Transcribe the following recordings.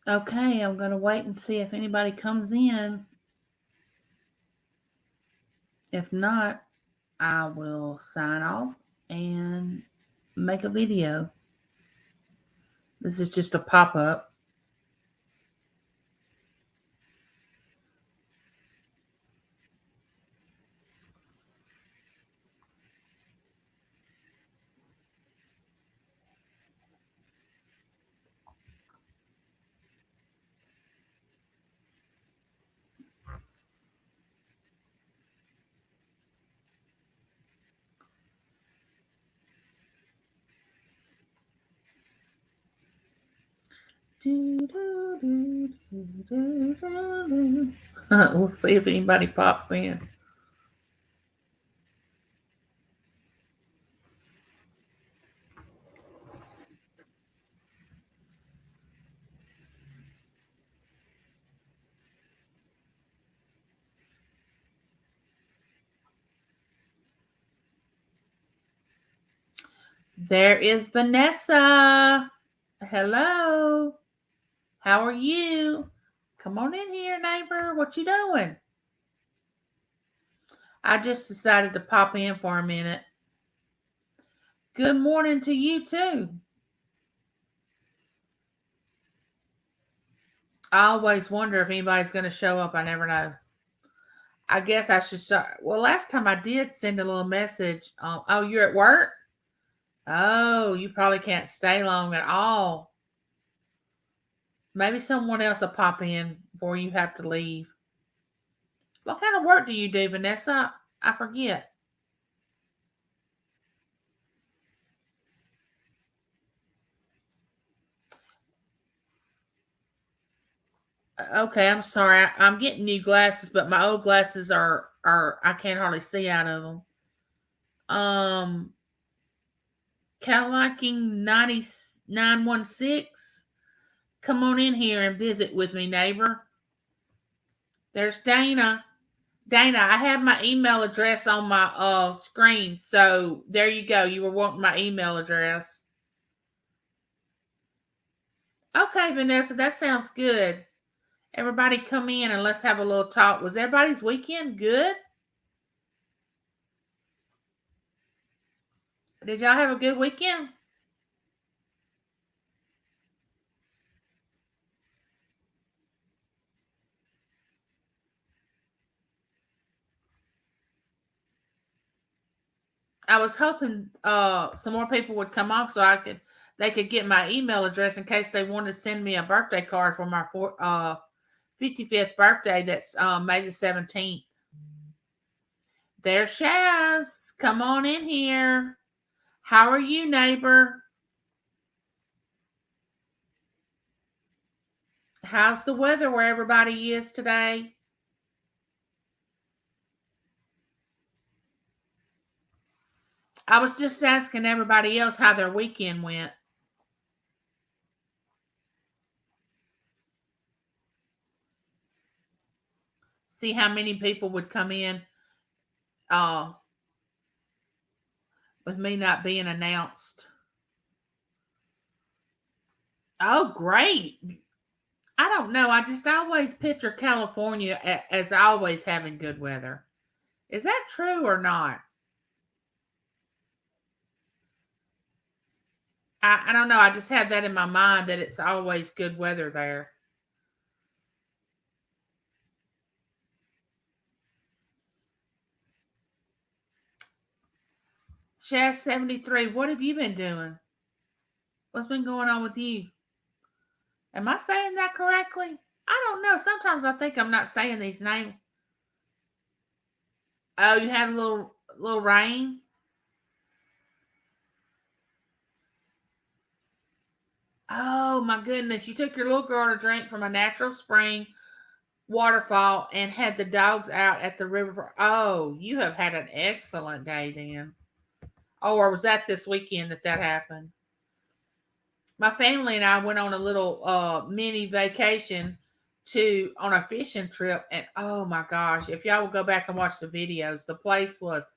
Okay, I'm going to wait and see if anybody comes in. If not, I will sign off and make a video. This is just a pop up. We'll see if anybody pops in. There is Vanessa. Hello. How are you? Come on in here, neighbor. What you doing? I just decided to pop in for a minute. Good morning to you too. I always wonder if anybody's going to show up. I never know. I guess I should start. Well, last time I did send a little message. Oh, you're at work? Oh, you probably can't stay long at all. Maybe someone else will pop in before you have to leave. What kind of work do you do, Vanessa? I forget. Okay, I'm sorry. I'm getting new glasses, but my old glasses are I can't hardly see out of them. Um, Caliking 9916. Come on in here and visit with me, neighbor. There's Dana. Dana, I have my email address on my screen, so there you go. You were wanting my email address. Okay, Vanessa, that sounds good. Everybody come in and let's have a little talk. Was everybody's weekend good? Did y'all have a good weekend? I was hoping some more people would come on so they could get my email address in case they wanted to send me a birthday card for my 55th birthday. That's May the 17th. There's Shaz. Come on in here. How are you, neighbor? How's the weather where everybody is today? I was just asking everybody else how their weekend went. See how many people would come in uh, with me not being announced. Oh, great. I don't know. I just always picture California as always having good weather. Is that true or not? I don't know. I just have that in my mind that it's always good weather there. Shaz 73, what have you been doing? What's been going on with you? Am I saying that correctly? I don't know. Sometimes I think I'm not saying these names. Oh, you had a little rain? Oh my goodness. You took your little girl to drink from a natural spring waterfall and had the dogs out at the river. Oh, you have had an excellent day then. Oh, or was that this weekend that happened? My family and I went on a little mini vacation to on a fishing trip, and oh my gosh, if y'all will go back and watch the videos, the place was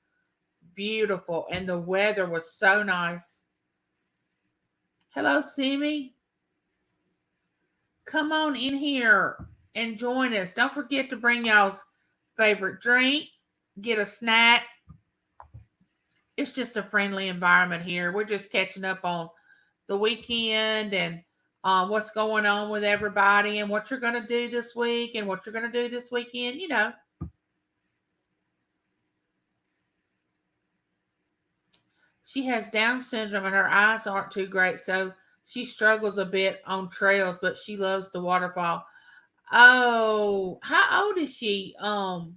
beautiful and the weather was so nice. Hello, Simi. Come on in here and join us. Don't forget to bring y'all's favorite drink, get a snack. It's just a friendly environment here. We're just catching up on the weekend and what's going on with everybody and what you're going to do this week and what you're going to do this weekend. She has Down syndrome and her eyes aren't too great, so she struggles a bit on trails, but she loves the waterfall. Oh, how old is she? Shaz?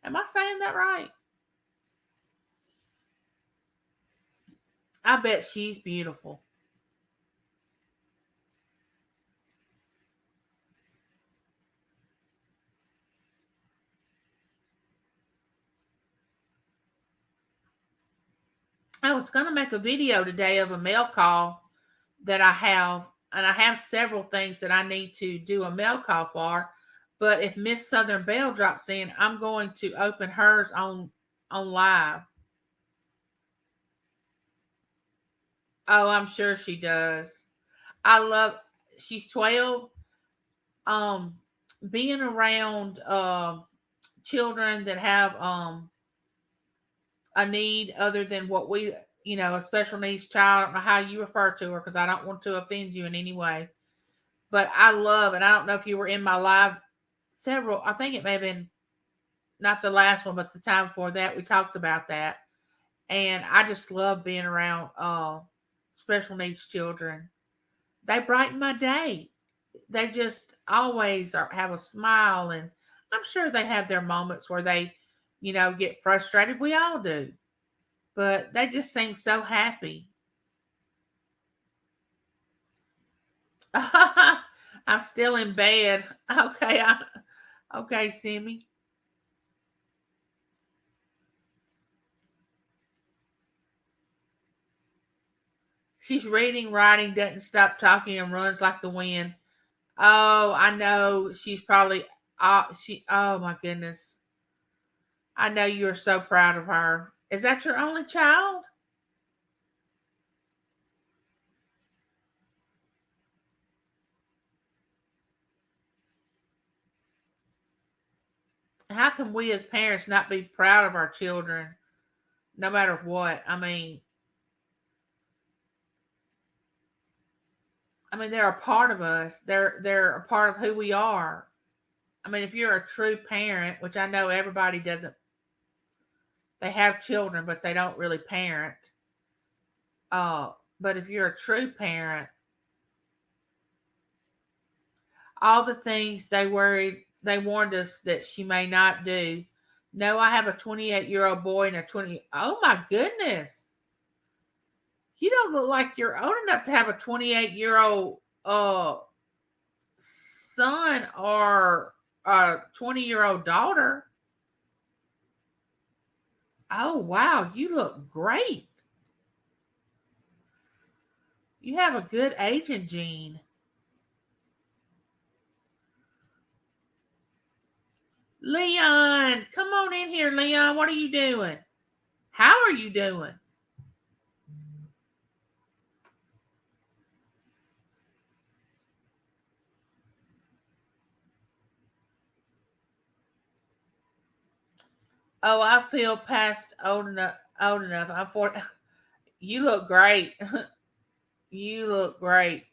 Am I saying that right? I bet she's beautiful. I was gonna make a video today of a mail call that I have, and I have several things that I need to do a mail call for. But if Miss Southern Belle drops in, I'm going to open hers on live. Oh, I'm sure she does. I love. She's 12. Um, Being around children that have a need other than what we, a special needs child. I don't know how you refer to her because I don't want to offend you in any way. But I love, and I don't know if you were in my live several, I think it may have been not the last one, but the time before that, we talked about that. And I just love being around special needs children. They brighten my day. They just always have a smile, and I'm sure they have their moments where they, get frustrated. We all do, but they just seem so happy. I'm still in bed. Okay, okay, Simmy. She's reading, writing, doesn't stop talking, and runs like the wind. Oh, I know. She's probably. She. Oh my goodness. I know you are so proud of her. Is that your only child? How can we as parents not be proud of our children, no matter what? I mean, they're a part of us. They're a part of who we are. I mean, if you're a true parent, which I know everybody doesn't, they have children, but they don't really parent. But if you're a true parent, all the things they warned us that she may not do. No, I have a 28-year-old boy and a 20. Oh my goodness. You don't look like you're old enough to have a 28-year-old son or a 20-year-old daughter. Oh wow, you look great. You have a good aging gene. Leon, come on in here, Leon. What are you doing? How are you doing? Oh, I feel past old enough. Old enough. I'm 40. You look great. You look great.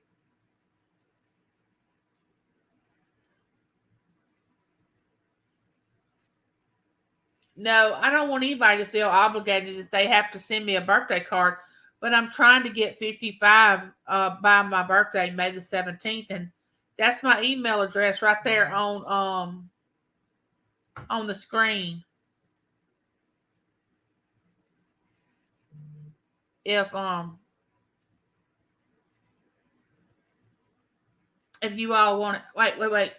No, I don't want anybody to feel obligated that they have to send me a birthday card, but I'm trying to get 55 by my birthday, May the 17th, and that's my email address right there on the screen. If you all want it. Wait.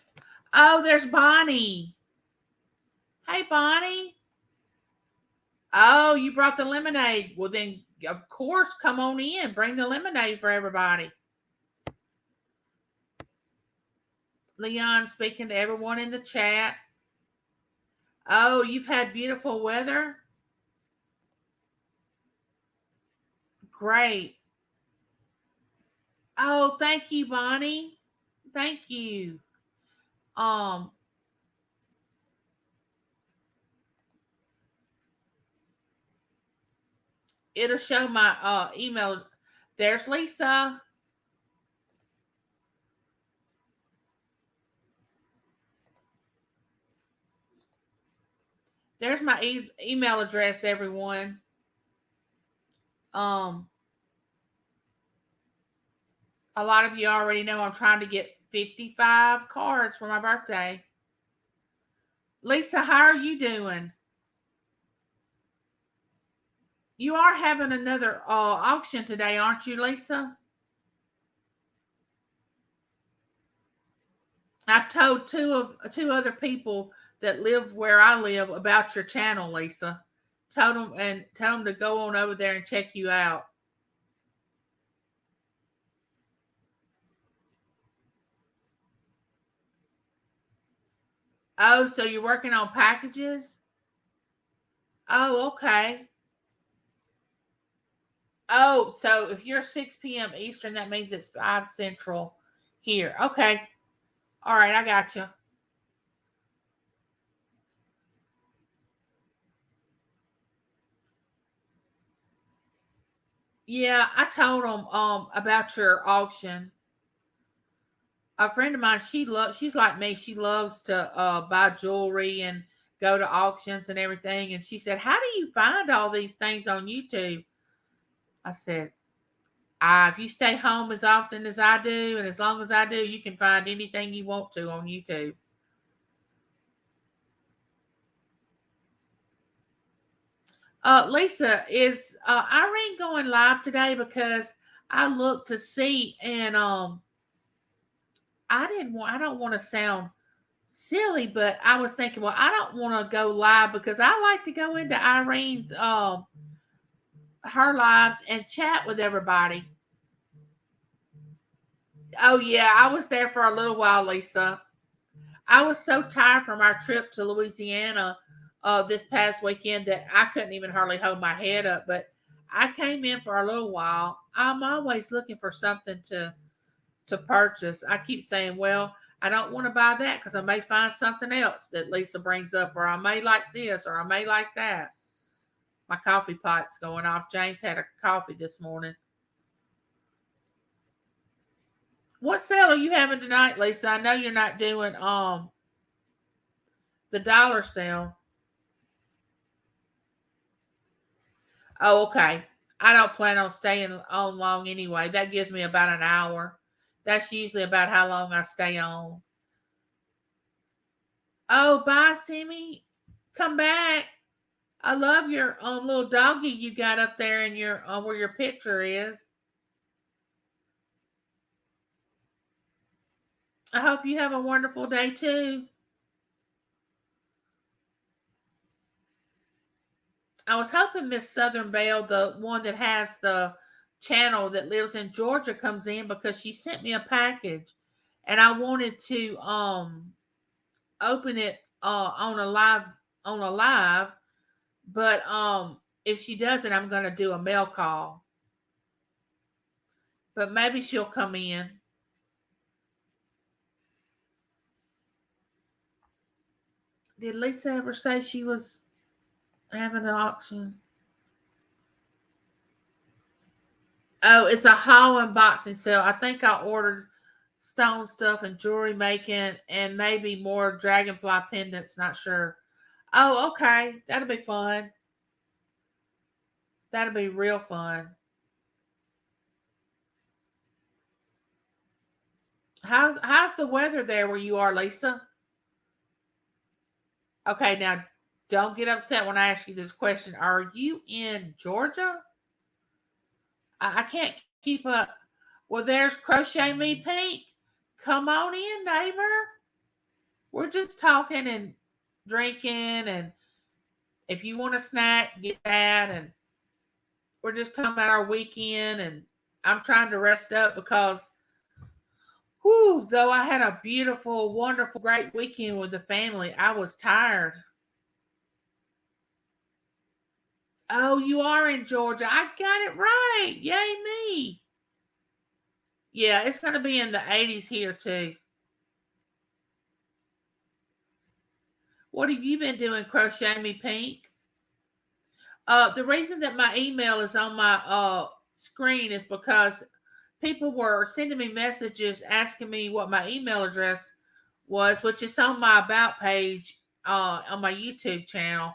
Oh, there's Bonnie. Hey, Bonnie. Oh, you brought the lemonade. Well, then, of course, come on in. Bring the lemonade for everybody. Leon speaking to everyone in the chat. Oh, you've had beautiful weather? Great. Oh, thank you, Bonnie. Thank you. Um, it'll show my email. There's Lisa. There's my email address, everyone. Um, a lot of you already know I'm trying to get 55 cards for my birthday. Lisa, how are you doing? You are having another auction today, aren't you, Lisa? I've told two other people that live where I live about your channel, Lisa. Tell them to go on over there and check you out. Oh, so you're working on packages? Oh, okay. Oh, so if you're 6 p.m. Eastern, that means it's 5 Central here. Okay. All right, I got you. Yeah, I told them about your auction. A friend of mine, she's like me. She loves to buy jewelry and go to auctions and everything. And she said, "How do you find all these things on YouTube?" I said, if you stay home as often as I do and as long as I do, you can find anything you want to on YouTube." Lisa, is Irene going live today? Because I looked to see, and I don't want to sound silly, but I was thinking, well, I don't want to go live because I like to go into Irene's her lives and chat with everybody. Oh yeah, I was there for a little while, Lisa. I was so tired from our trip to Louisiana this past weekend that I couldn't even hardly hold my head up. But I came in for a little while. I'm always looking for something to purchase. I keep saying, well, I don't want to buy that because I may find something else that Lisa brings up, or I may like this, or I may like that. My coffee pot's going off. James had a coffee this morning. What sale are you having tonight, Lisa? I know you're not doing the dollar sale. Oh, okay. I don't plan on staying on long anyway. That gives me about an hour. That's usually about how long I stay on. Oh, bye, Simmy. Come back. I love your little doggy you got up there in your where your picture is. I hope you have a wonderful day too. I was hoping Miss Southern Belle, the one that has the channel that lives in Georgia, comes in because she sent me a package, and I wanted to open it on a live, but if she doesn't, I'm gonna do a mail call. But maybe she'll come in. Did Lisa ever say she was having an auction? Oh, it's a haul unboxing sale. I think I ordered stone stuff and jewelry making and maybe more dragonfly pendants, not sure. Oh, okay. That'll be fun. That'll be real fun. How's the weather there where you are, Lisa? Okay, now don't get upset when I ask you this question. Are you in Georgia? I can't keep up. Well, there's Crochet Me Pink. Come on in, neighbor. We're just talking and drinking, and if you want a snack, get that. And we're just talking about our weekend, and I'm trying to rest up because, whew, though I had a beautiful, wonderful, great weekend with the family, I was tired. Oh, you are in Georgia. I got it right. Yay, me. Yeah, it's going to be in the 80s here too. What have you been doing, Crochet Me Pink? The reason that my email is on my screen is because people were sending me messages asking me what my email address was, which is on my about page on my YouTube channel.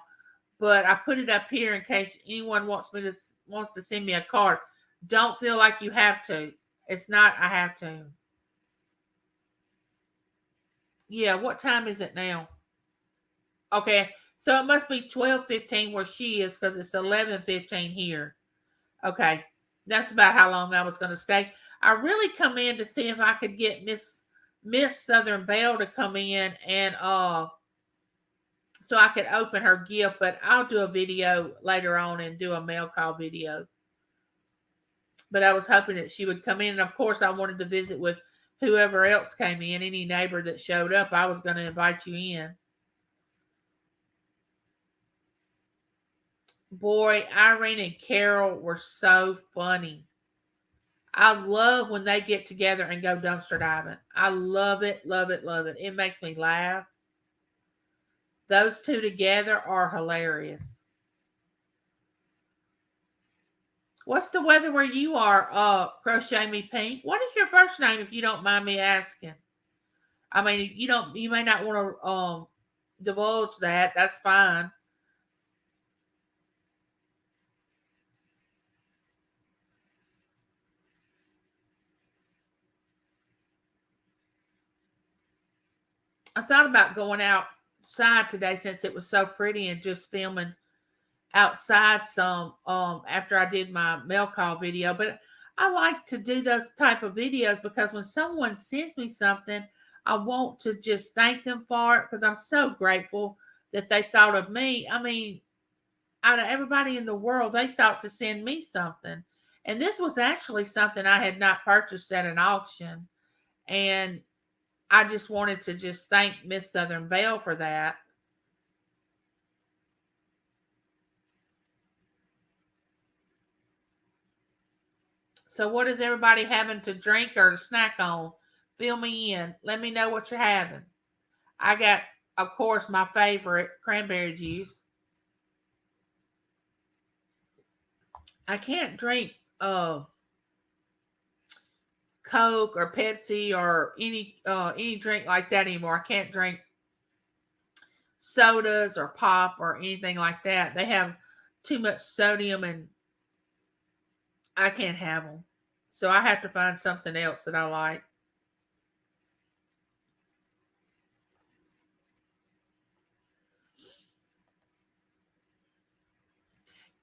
But I put it up here in case anyone wants to send me a card. Don't feel like you have to. It's not I have to. Yeah, what time is it now? Okay, so it must be 12:15 where she is because it's 11:15 here. Okay, that's about how long I was going to stay. I really come in to see if I could get Miss Southern Belle to come in and so I could open her gift, but I'll do a video later on and do a mail call video. But I was hoping that she would come in, and of course I wanted to visit with whoever else came in, any neighbor that showed up. I was going to invite you in. Boy, Irene and Carol were so funny. I love when they get together and go dumpster diving. I love it, love it, love it. It makes me laugh. Those two together are hilarious. What's the weather where you are, Crochet Me Pink? What is your first name, if you don't mind me asking? I mean, you may not want to divulge that. That's fine. I thought about going outside today since it was so pretty and just filming outside some after I did my mail call video, but I like to do those type of videos because when someone sends me something, I want to just thank them for it because I'm so grateful that they thought of me. I mean, out of everybody in the world, they thought to send me something. And this was actually something I had not purchased at an auction. And I just wanted to just thank Miss Southern Belle for that. So, what is everybody having to drink or to snack on? Fill me in. Let me know what you're having. I got, of course, my favorite cranberry juice. I can't drink Coke or Pepsi or any drink like that anymore. I can't drink sodas or pop or anything like that. They have too much sodium and I can't have them. So I have to find something else that I like.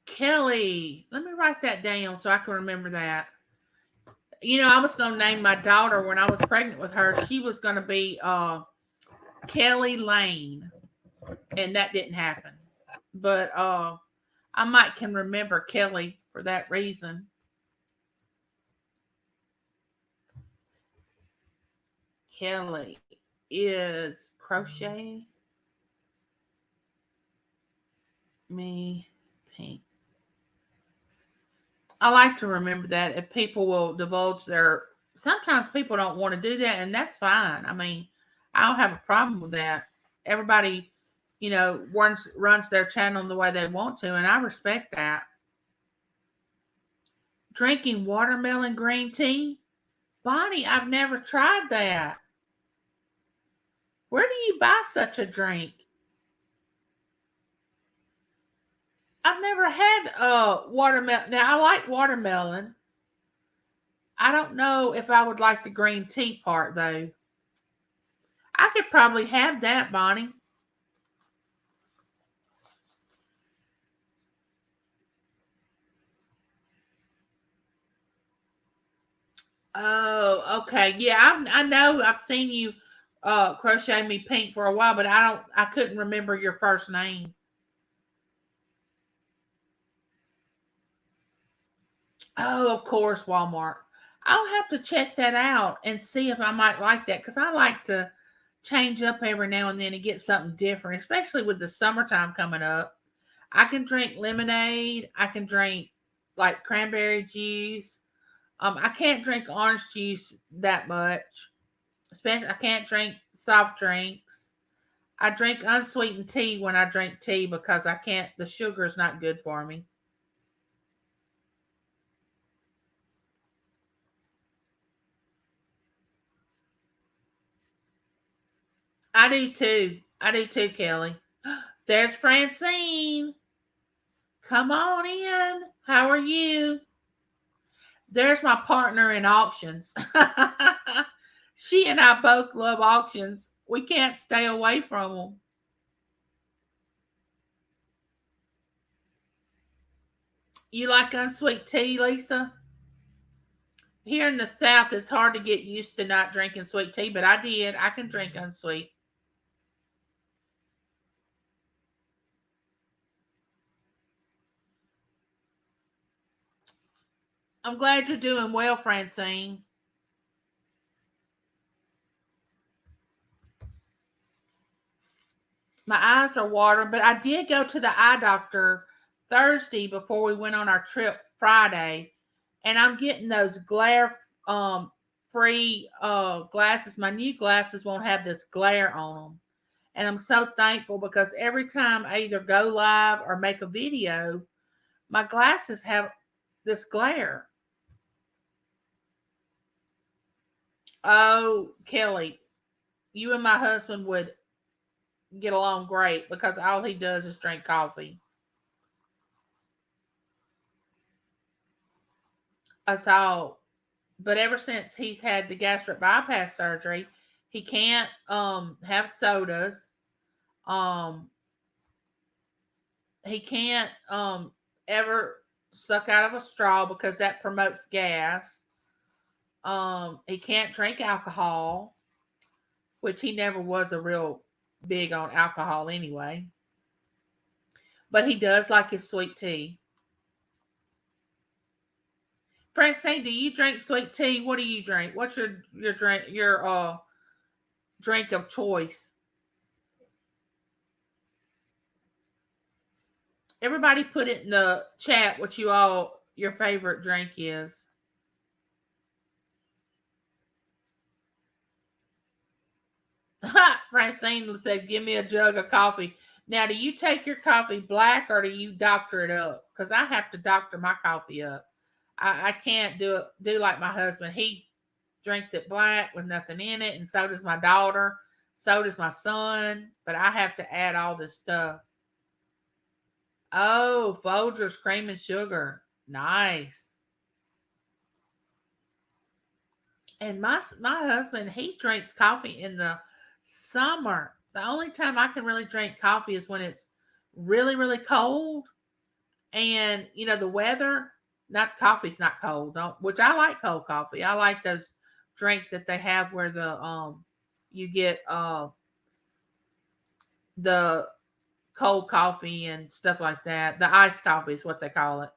Kelly, let me write that down so I can remember that. I was going to name my daughter when I was pregnant with her. She was going to be Kelly Lane, and that didn't happen. But I might can remember Kelly for that reason. Kelly is crochet me pink. I like to remember that if people will divulge their. Sometimes people don't want to do that, and that's fine. I mean, I don't have a problem with that. Everybody, runs their channel the way they want to, and I respect that. Drinking watermelon green tea, Bonnie, I've never tried that. Where do you buy such a drink? I've never had watermelon. Now I like watermelon. I don't know if I would like the green tea part though. I could probably have that, Bonnie. Oh, okay. Yeah, I know. I've seen you crochet me pink for a while, but I couldn't remember your first name. Oh, of course, Walmart. I'll have to check that out and see if I might like that because I like to change up every now and then and get something different, especially with the summertime coming up. I can drink lemonade. I can drink like cranberry juice. I can't drink orange juice that much. Especially, I can't drink soft drinks. I drink unsweetened tea when I drink tea because I can't. The sugar is not good for me. I do too. I do too, Kelly. There's Francine. Come on in. How are you? There's my partner in auctions. She and I both love auctions. We can't stay away from them. You like unsweet tea, Lisa? Here in the South, it's hard to get used to not drinking sweet tea, but I did. I can drink unsweet. I'm glad you're doing well, Francine. My eyes are watering, but I did go to the eye doctor Thursday before we went on our trip Friday, and I'm getting those glare free glasses. My new glasses won't have this glare on them. And I'm so thankful because every time I either go live or make a video, my glasses have this glare. Oh, Kelly, you and my husband would get along great because all he does is drink coffee. Us all. But ever since he's had the gastric bypass surgery, he can't have sodas. Um he can't ever suck out of a straw because that promotes gas. He can't drink alcohol, which he never was a real big on alcohol anyway. But he does like his sweet tea. Francine, do you drink sweet tea? What do you drink? What's your drink drink of choice? Everybody put it in the chat what you all your favorite drink is. Francine said, "Give me a jug of coffee." Now, do you take your coffee black or do you doctor it up? Because I have to doctor my coffee up. I can't do like my husband. He drinks it black with nothing in it, and so does my daughter. So does my son. But I have to add all this stuff. Oh, Folgers cream and sugar. Nice. And my husband, he drinks coffee in the summer. The only time I can really drink coffee is when it's really, really cold. And the weather, not coffee's not cold, don't which I like cold coffee. I like those drinks that they have where the you get the cold coffee and stuff like that. The iced coffee is what they call it.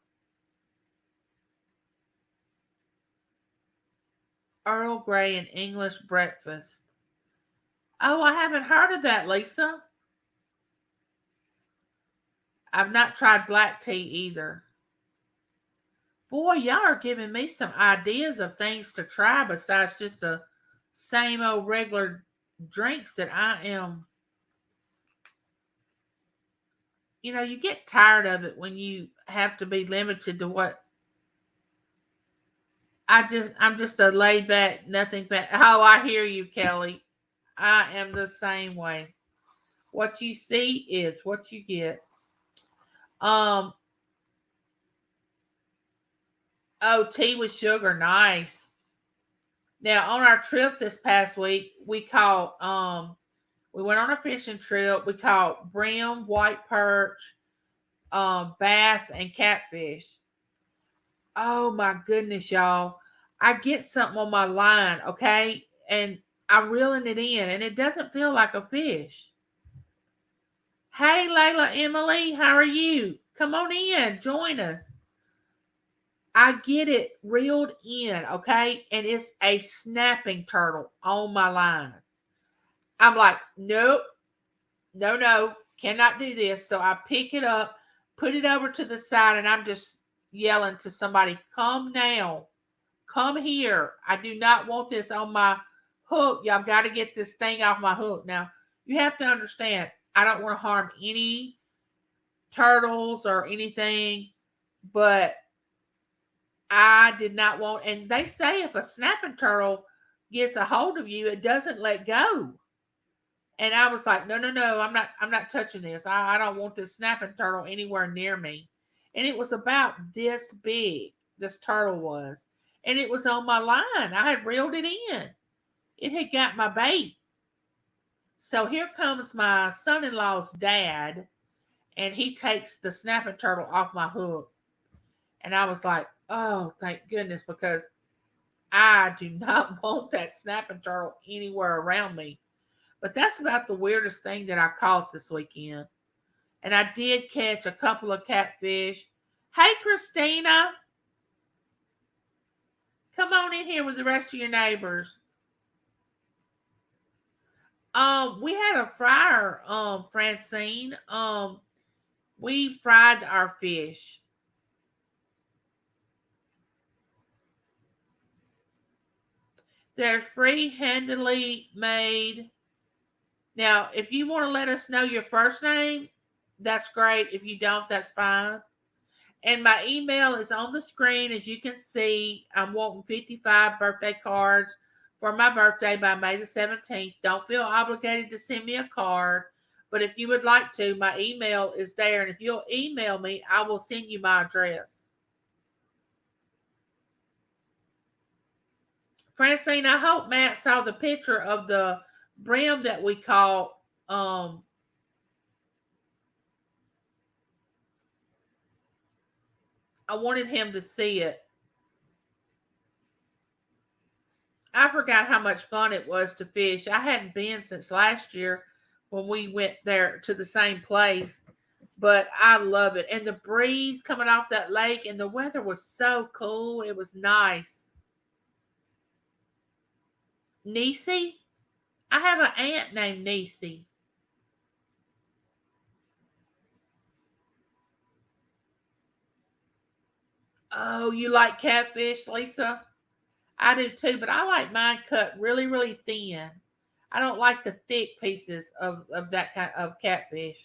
Earl Grey and English breakfast. Oh, I haven't heard of that, Lisa. I've not tried black tea either. Boy, y'all are giving me some ideas of things to try besides just the same old regular drinks that I am. You get tired of it when you have to be limited to what I'm just a laid back, nothing back. Oh, I hear you, Kelly. I am the same way. What you see is what you get. Um, oh, tea with sugar, nice. Now on our trip this past week, we went on a fishing trip. We caught brim, white perch, bass, and catfish. Oh my goodness, y'all. I get something on my line, okay? And I'm reeling it in, and it doesn't feel like a fish. Hey, Layla Emily, how are you? Come on in, join us. I get it reeled in, okay? And it's a snapping turtle on my line. I'm like, nope, no, no, cannot do this. So I pick it up, put it over to the side, and I'm just yelling to somebody, come now, come here. I do not want this on my hook. Y'all got to get this thing off my hook. Now, you have to understand, I don't want to harm any turtles or anything, but I did not want, and they say if a snapping turtle gets a hold of you, it doesn't let go. And I was like, no, no, no, I'm not touching this. I don't want this snapping turtle anywhere near me. And it was about this big, this turtle was. And it was on my line. I had reeled it in. It had got my bait. So here comes my son-in-law's dad, and he takes the snapping turtle off my hook. And I was like, oh, thank goodness, because I do not want that snapping turtle anywhere around me. But that's about the weirdest thing that I caught this weekend. And I did catch a couple of catfish. Hey, Christina, come on in here with the rest of your neighbors. We had a fryer, Francine. We fried our fish. They're free-handedly made. Now, if you want to let us know your first name, that's great. If you don't, that's fine. And my email is on the screen. As you can see, I'm wanting 55 birthday cards for my birthday by May the 17th. Don't feel obligated to send me a card. But if you would like to, my email is there. And if you'll email me, I will send you my address. Francine, I hope Matt saw the picture of the brim that we caught. I wanted him to see it. I forgot how much fun it was to fish. I hadn't been since last year when we went there to the same place, but I love it. And the breeze coming off that lake, and the weather was so cool. It was nice. Niecy? I have an aunt named Niecy. Oh, you like catfish, Lisa? I do too, but I like mine cut really, really thin. I don't like the thick pieces of that kind of catfish.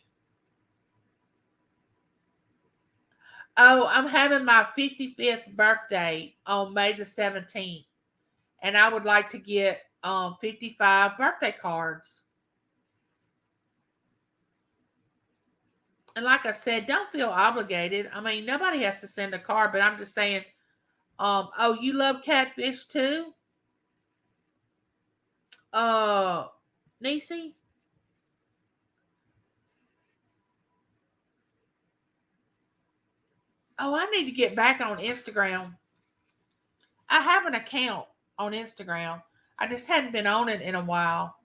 Oh, I'm having my 55th birthday on May the 17th, and I would like to get 55 birthday cards. And like I said, don't feel obligated. I mean, nobody has to send a card, but I'm just saying, oh, you love catfish too? Uh, Niecy? Oh, I need to get back on Instagram. I have an account on Instagram. I just hadn't been on it in a while.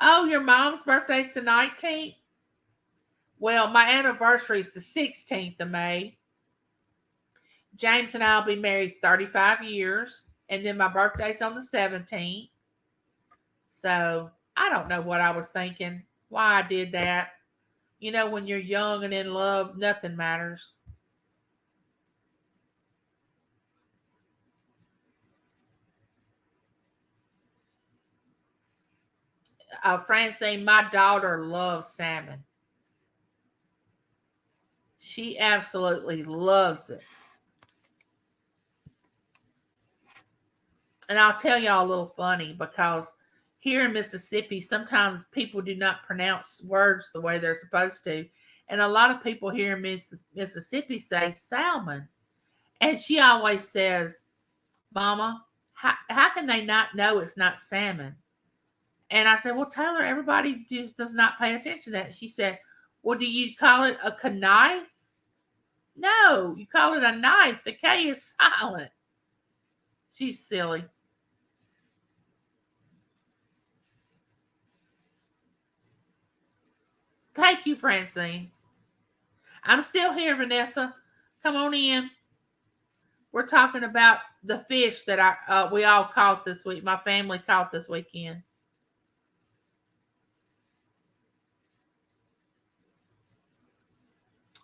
Oh, your mom's birthday's the 19th? Well, my anniversary is the 16th of May. James and I will be married 35 years. And then my birthday's on the 17th. So I don't know what I was thinking, why I did that. You know, when you're young and in love, nothing matters. Francine, my daughter loves salmon. She absolutely loves it. And I'll tell y'all a little funny because here in Mississippi, sometimes people do not pronounce words the way they're supposed to. And a lot of people here in Mississippi say salmon. And she always says, Mama, how can they not know it's not salmon? And I said, well, Taylor, everybody just does not pay attention to that. She said, well, do you call it a knife? No, you call it a knife. The K is silent. She's silly. Thank you, Francine. I'm still here, Vanessa. Come on in. We're talking about the fish that we all caught this week. My family caught this weekend.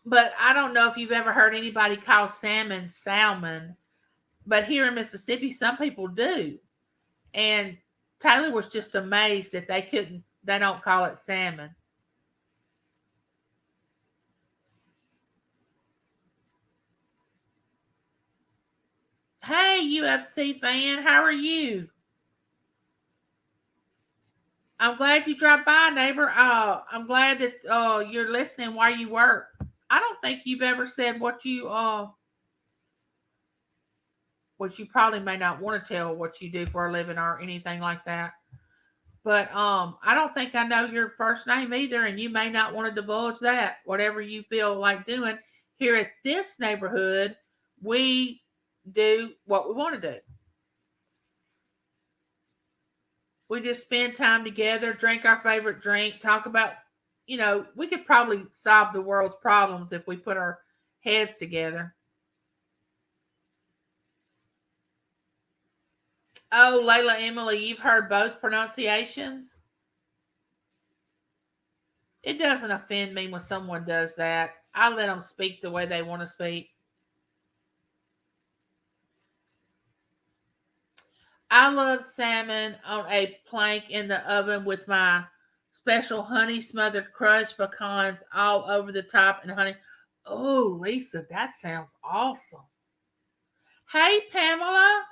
But I don't know if you've ever heard anybody call salmon. But here in Mississippi, some people do. And Taylor was just amazed that they don't call it salmon. Hey, UFC fan, how are you? I'm glad you dropped by, neighbor. I'm glad that you're listening while you work. I don't think you've ever said what you probably may not want to tell what you do for a living or anything like that. But I don't think I know your first name either, and you may not want to divulge that. Whatever you feel like doing. Here at this neighborhood, we do what we want to do. We just spend time together, drink our favorite drink, talk about, we could probably solve the world's problems if we put our heads together. Oh, Layla Emily, you've heard both pronunciations? It doesn't offend me when someone does that. I let them speak the way they want to speak. I love salmon on a plank in the oven with my special honey smothered crushed pecans all over the top and honey. Oh, Lisa, that sounds awesome. Hey, Pamela,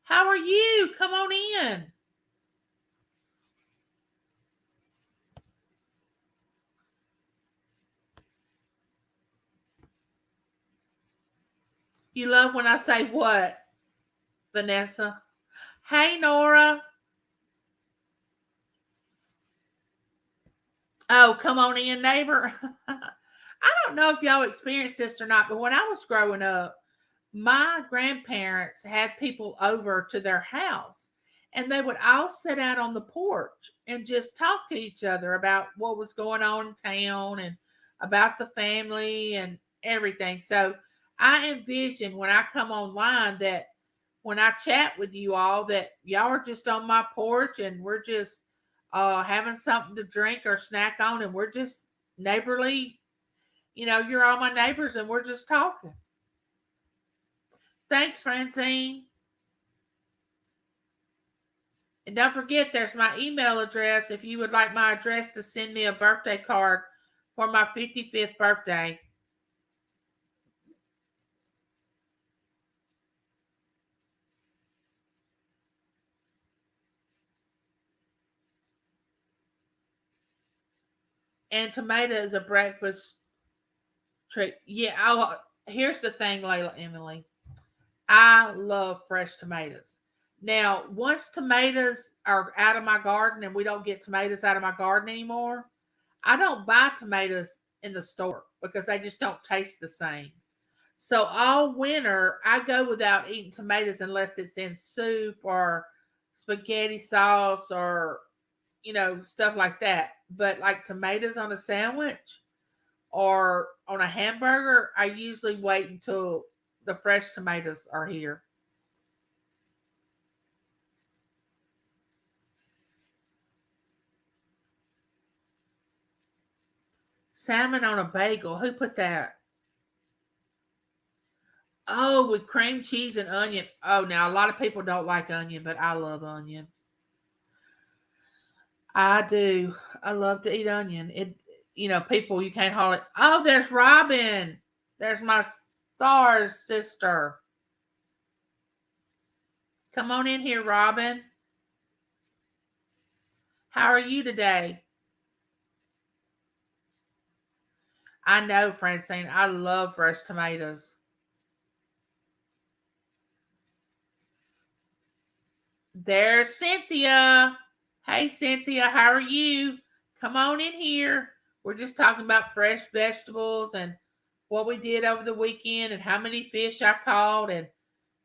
how are you? Come on in. You love when I say what, Vanessa? Hey, Nora. Oh, come on in, neighbor. I don't know if y'all experienced this or not, but when I was growing up, my grandparents had people over to their house and they would all sit out on the porch and just talk to each other about what was going on in town and about the family and everything. So I envision when I come online that when I chat with you all that y'all are just on my porch and we're just having something to drink or snack on and we're just neighborly. You're all my neighbors and we're just talking. Thanks, Francine. And don't forget, there's my email address if you would like my address to send me a birthday card for my 55th birthday. And tomato is a breakfast treat. Yeah, here's the thing, Layla Emily. I love fresh tomatoes. Now, once tomatoes are out of my garden and we don't get tomatoes out of my garden anymore, I don't buy tomatoes in the store because they just don't taste the same. So all winter, I go without eating tomatoes unless it's in soup or spaghetti sauce or, stuff like that. But like tomatoes on a sandwich or on a hamburger, I usually wait until the fresh tomatoes are here. Salmon on a bagel. Who put that? Oh, with cream cheese and onion. Oh, now a lot of people don't like onion, but I love onion. I do. I love to eat onion. People you can't hardly. Oh, there's Robin. There's my SARS sister. Come on in here, Robin. How are you today? I know, Francine. I love fresh tomatoes. There's Cynthia. Hey, Cynthia. How are you? Come on in here. We're just talking about fresh vegetables and what we did over the weekend and how many fish I caught and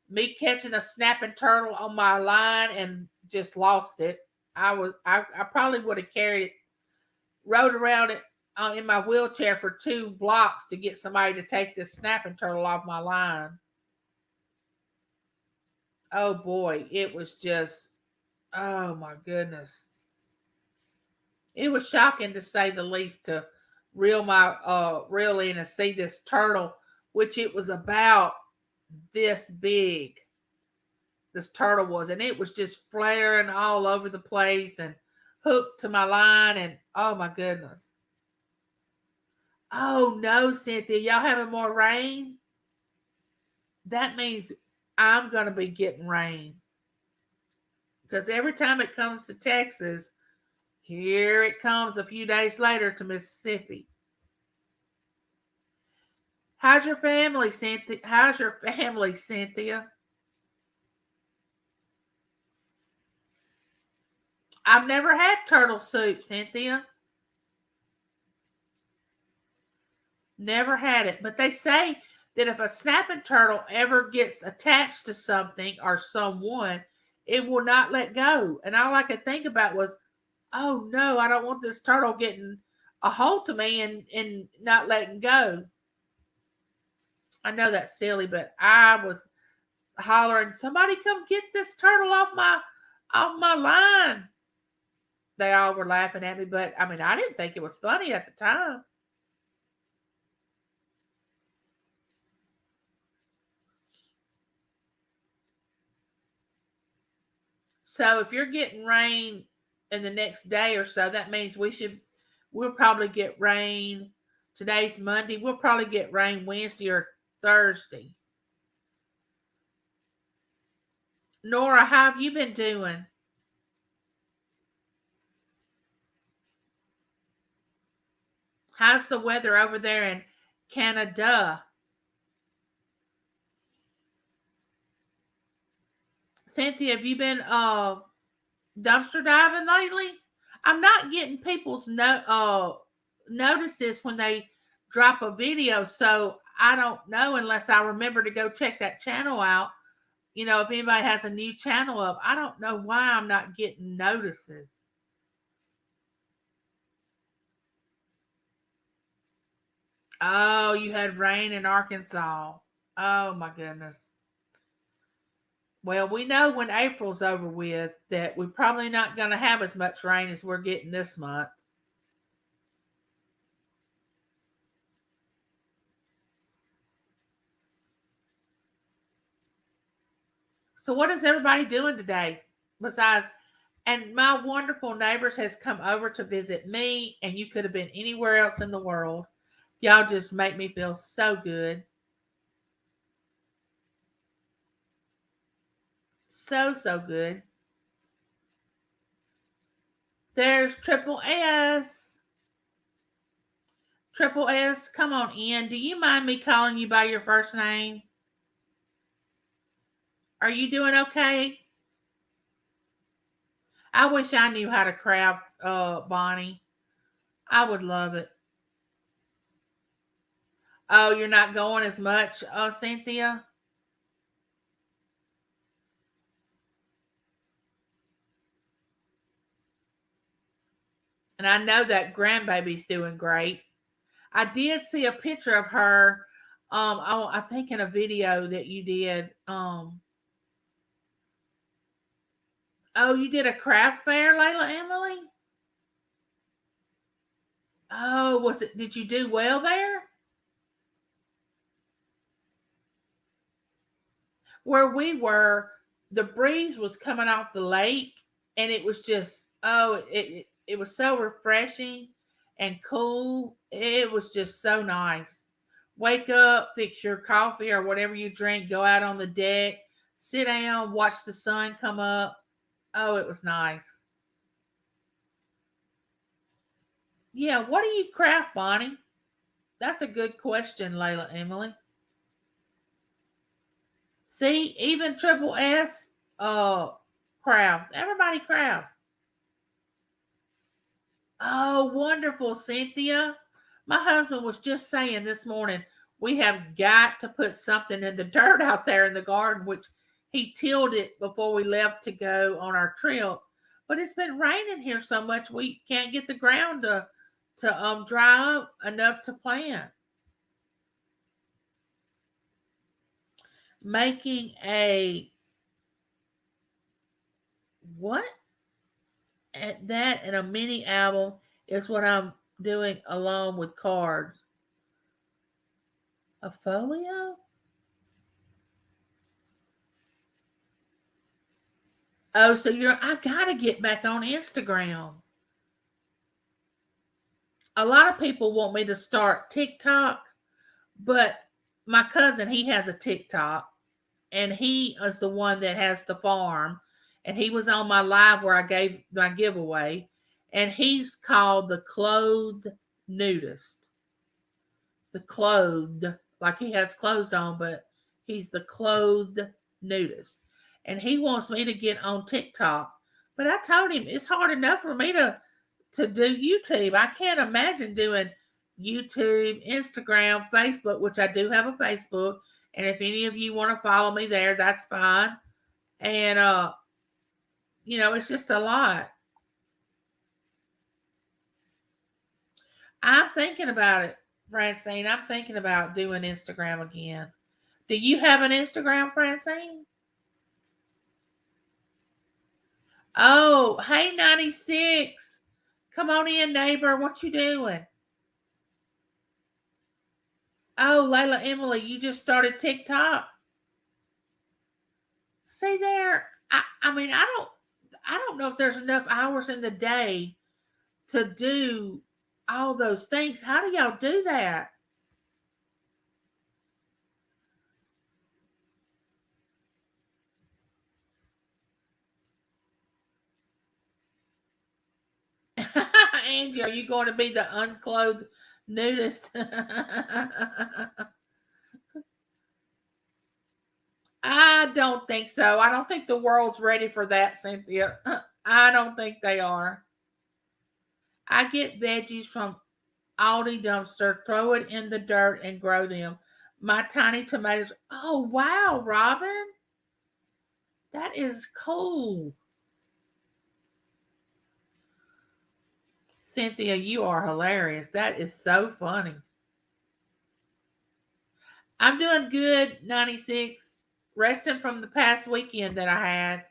me catching a snapping turtle on my line and just lost it. I probably would have carried it, rode around it in my wheelchair for 2 blocks to get somebody to take this snapping turtle off my line. Oh boy, it was just, oh my goodness, it was shocking to say the least to reel in and see this turtle, which it was about this big. This turtle was, and it was just flaring all over the place and hooked to my line, and oh my goodness. Oh no, Cynthia, y'all having more rain? That means I'm gonna be getting rain. Because every time it comes to Texas, here it comes a few days later to Mississippi. How's your family, Cynthia? How's your family, Cynthia? I've never had turtle soup, Cynthia. Never had it. But they say that if a snapping turtle ever gets attached to something or someone, it will not let go. And all I could think about was, oh no, I don't want this turtle getting a hold to me and not letting go. I know that's silly, but I was hollering, somebody come get this turtle off my line. They all were laughing at me, but I mean I didn't think it was funny at the time. So if you're getting rain in the next day or so, that means we'll probably get rain. Today's Monday. We'll probably get rain Wednesday or Thursday. Nora, how have you been doing? How's the weather over there in Canada? Cynthia, have you been dumpster diving lately? I'm not getting people's notices when they drop a video, so I don't know unless I remember to go check that channel out. If anybody has a new channel up, I don't know why I'm not getting notices. Oh, you had rain in Arkansas. Oh my goodness. Well, we know when April's over with that we're probably not going to have as much rain as we're getting this month. So what is everybody doing today besides and my wonderful neighbors has come over to visit me and you could have been anywhere else in the world. Y'all just make me feel so good. So good. There's Triple S. Triple S, come on in. Do you mind me calling you by your first name? Are you doing okay? I wish I knew how to craft, Bonnie. I would love it. Oh, you're not going as much, Cynthia? And I know that grandbaby's doing great. I did see a picture of her. I think in a video that you did. Oh, you did a craft fair, Layla Emily? Oh, was it? Did you do well there? Where we were, the breeze was coming off the lake, and it was just it was so refreshing and cool. It was just so nice. Wake up, fix your coffee or whatever you drink, go out on the deck, sit down, watch the sun come up. Oh, it was nice. Yeah, what do you craft, Bonnie? That's a good question, Layla Emily. See, even Triple S crafts. Everybody crafts. Oh, wonderful, Cynthia. My husband was just saying this morning, we have got to put something in the dirt out there in the garden, which he tilled it before we left to go on our trip. But it's been raining here so much we can't get the ground to dry up enough to plant. Making a what? At that and a mini album is what I'm doing along with cards. A folio? Oh, so I gotta get back on Instagram. A lot of people want me to start TikTok, but my cousin, he has a TikTok, and he is the one that has the farm, and he was on my live where I gave my giveaway, and he's called the Clothed Nudist. The clothed, like he has clothes on, but he's the Clothed Nudist. And he wants me to get on TikTok. But I told him it's hard enough for me to do YouTube. I can't imagine doing YouTube, Instagram, Facebook, which I do have a Facebook. And if any of you want to follow me there, that's fine. And it's just a lot. I'm thinking about it, Francine. I'm thinking about doing Instagram again. Do you have an Instagram, Francine? Oh, hey 96. Come on in, neighbor. What you doing? Oh, Layla Emily, you just started TikTok. See there, I mean, I don't know if there's enough hours in the day to do all those things. How do y'all do that? Angie, are you going to be the unclothed nudist? I don't think so. I don't think the world's ready for that, Cynthia. I don't think they are. I get veggies from Aldi dumpster, throw it in the dirt, and grow them. My tiny tomatoes. Oh, wow, Robin. That is cool. Cynthia, you are hilarious. That is so funny. I'm doing good, 96. Resting from the past weekend that I had.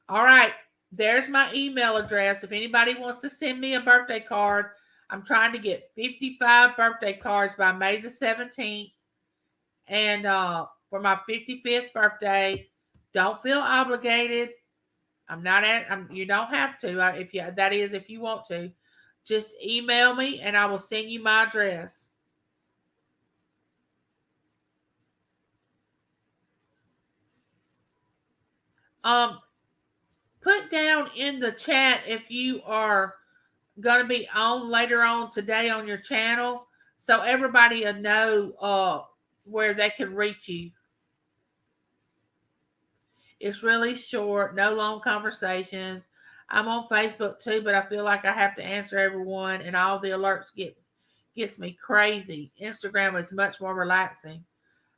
All right. There's my email address. If anybody wants to send me a birthday card, I'm trying to get 55 birthday cards by May the 17th. And for my 55th birthday, don't feel obligated. I'm not at. You don't have to. If you that is if you want to, just email me and I will send you my address. Um, Put down in the chat if you are going to be on later on today on your channel, so everybody will know where they can reach you. It's really short, no long conversations. I'm on Facebook too, but I feel like I have to answer everyone, and all the alerts gets me crazy. Instagram is much more relaxing.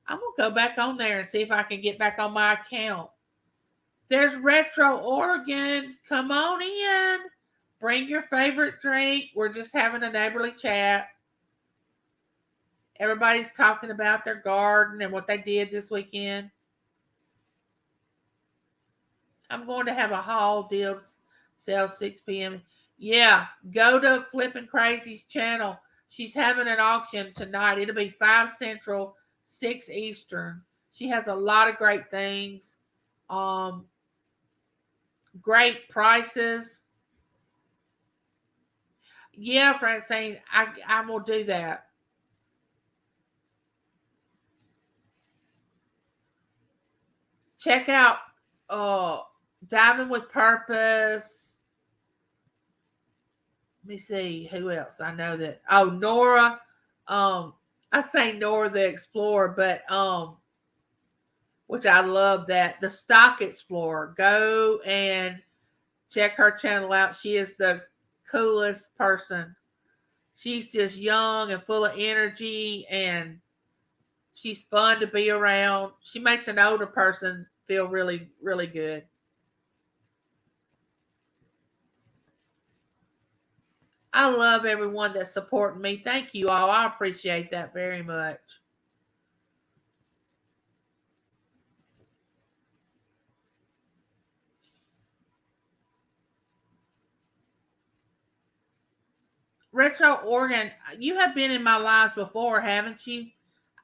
I'm gonna go back on there and see if I can get back on my account. There's Retro Oregon. Come on in. Bring your favorite drink. We're just having a neighborly chat. Everybody's talking about their garden and what they did this weekend. I'm going to have a haul deal sale 6 p.m. Yeah, go to Flippin' Crazy's channel. She's having an auction tonight. It'll be 5 Central, 6 Eastern. She has a lot of great things. Um, Great prices. Yeah, Francine, I will do that. Check out uh Diving with Purpose. Let me see who else. I know that. Oh, Nora. Um, I say Nora the Explorer, but which I love that. The Stock Explorer. Go and check her channel out. She is the coolest person. She's just young and full of energy, and she's fun to be around. She makes an older person feel really, really good. I love everyone that's supporting me. Thank you all. I appreciate that very much. Retro Organ, you have been in my lives before, haven't you?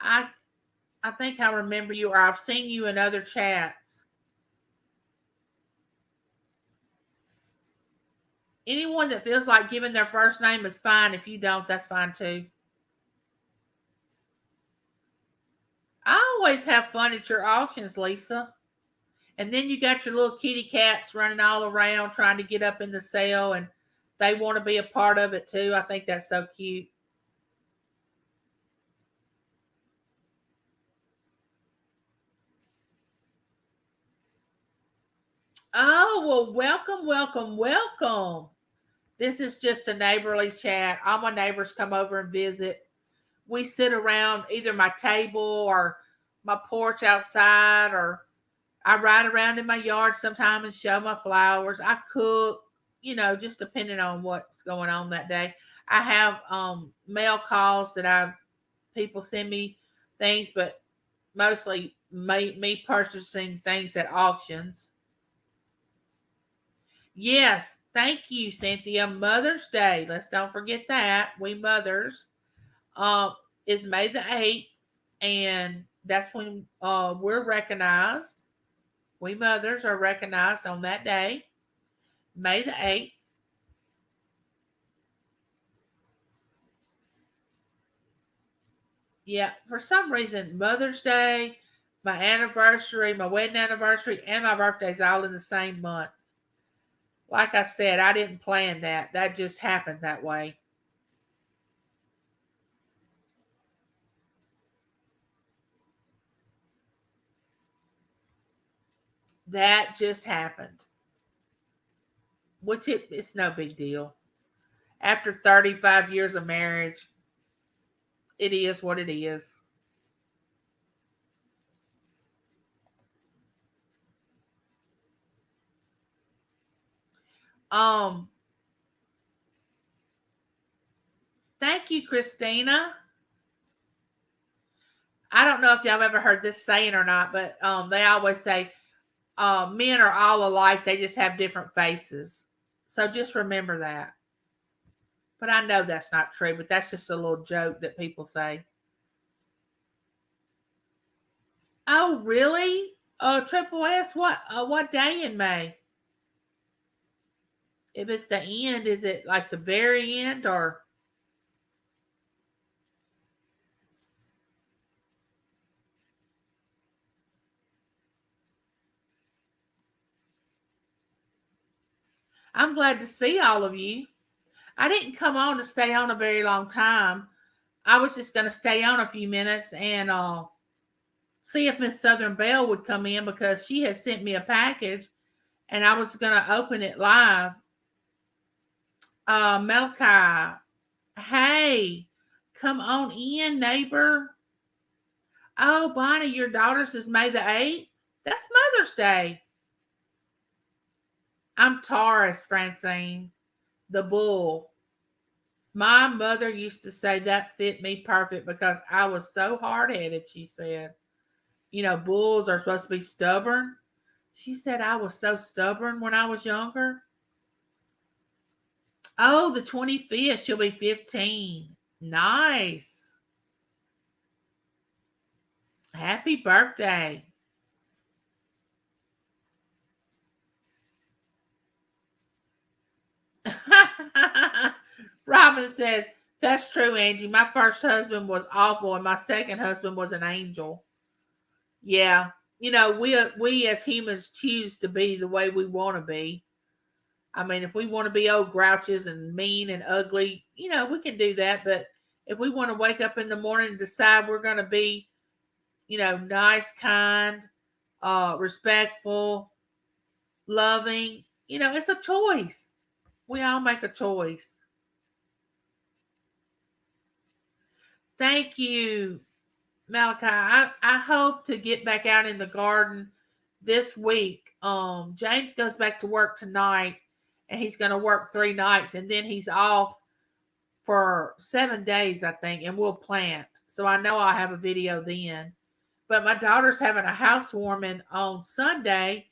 I I think I remember you, or I've seen you in other chats. Anyone that feels like giving their first name is fine. If you don't, that's fine too. I always have fun at your auctions, Lisa. And then you got your little kitty cats running all around trying to get up in the sale, and they want to be a part of it too. I think that's so cute. Oh, well, welcome, welcome, welcome. This is just a neighborly chat. All my neighbors come over and visit. We sit around either my table or my porch outside, or I ride around in my yard sometime and show my flowers. I cook, just depending on what's going on that day. I have mail calls that people send me things, but mostly me purchasing things at auctions. Yes, thank you, Cynthia. Mother's Day. Let's don't forget that. We mothers. Uh, is May the 8th, and that's when we're recognized. We mothers are recognized on that day, May the 8th. Yeah, for some reason, Mother's Day, my anniversary, my wedding anniversary, and my birthday's all in the same month. Like I said, I didn't plan that. That just happened that way. That just happened, which it's no big deal. After 35 years of marriage, it is what it is. Um, Thank you, Christina. I don't know if y'all have ever heard this saying or not, but they always say men are all alike. They just have different faces. So just remember that. But I know that's not true, but that's just a little joke that people say. Oh, really? Triple S, what day in May? If it's the end, is it like the very end, or I'm glad to see all of you. I didn't come on to stay on a very long time. I was just going to stay on a few minutes and see if Miss Southern Belle would come in because she had sent me a package and I was going to open it live. Melchi, hey, come on in, neighbor. Oh, Bonnie, your daughter's is May the 8th? That's Mother's Day. I'm Taurus, Francine, the bull. My mother used to say that fit me perfect because I was so hard headed, she said. Bulls are supposed to be stubborn. She said I was so stubborn when I was younger. Oh, the 25th, she'll be 15. Nice. Happy birthday. Robin said, that's true, Angie. My first husband was awful and my second husband was an angel. Yeah. We as humans choose to be the way we want to be. I mean, if we want to be old grouches and mean and ugly, we can do that. But if we want to wake up in the morning and decide we're going to be, nice, kind, respectful, loving, it's a choice. We all make a choice. Thank you, Malachi. I hope to get back out in the garden this week. James goes back to work tonight and he's going to work 3 nights and then he's off for 7 days, I think, and we'll plant. So I know I'll have a video then. But my daughter's having a housewarming on Sunday,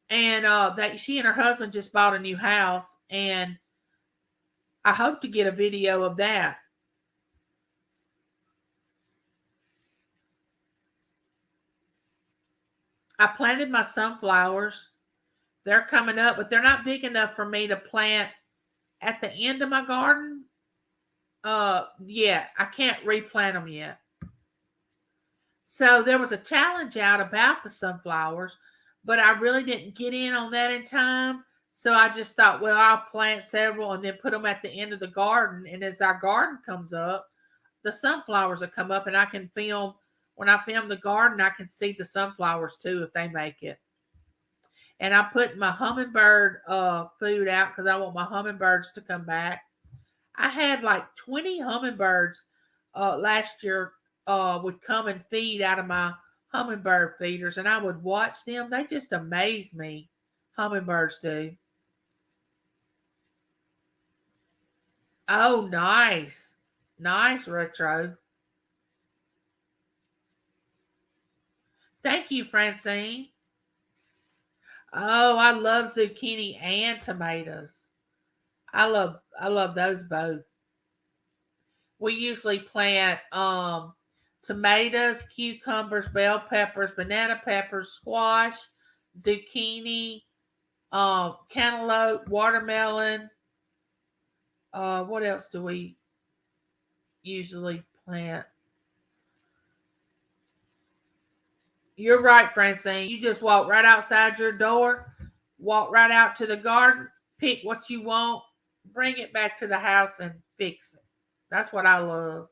and she and her husband just bought a new house, and I hope to get a video of that. I planted my sunflowers. They're coming up, but they're not big enough for me to plant at the end of my garden. Yeah, I can't replant them yet. So there was a challenge out about the sunflowers, but I really didn't get in on that in time. So I just thought, well, I'll plant several and then put them at the end of the garden. And as our garden comes up, the sunflowers will come up, and I can film. When I film the garden, I can see the sunflowers too if they make it. And I put my hummingbird food out because I want my hummingbirds to come back. I had like 20 hummingbirds last year would come and feed out of my hummingbird feeders, and I would watch them. They just amaze me. Hummingbirds do. Oh, nice. Nice, Retro. Thank you, Francine. Oh, I love zucchini and tomatoes. I love those both. We usually plant tomatoes, cucumbers, bell peppers, banana peppers, squash, zucchini, cantaloupe, watermelon. What else do we usually plant? You're right, Francine. You just walk right outside your door, walk right out to the garden, pick what you want, bring it back to the house, and fix it. That's what I love.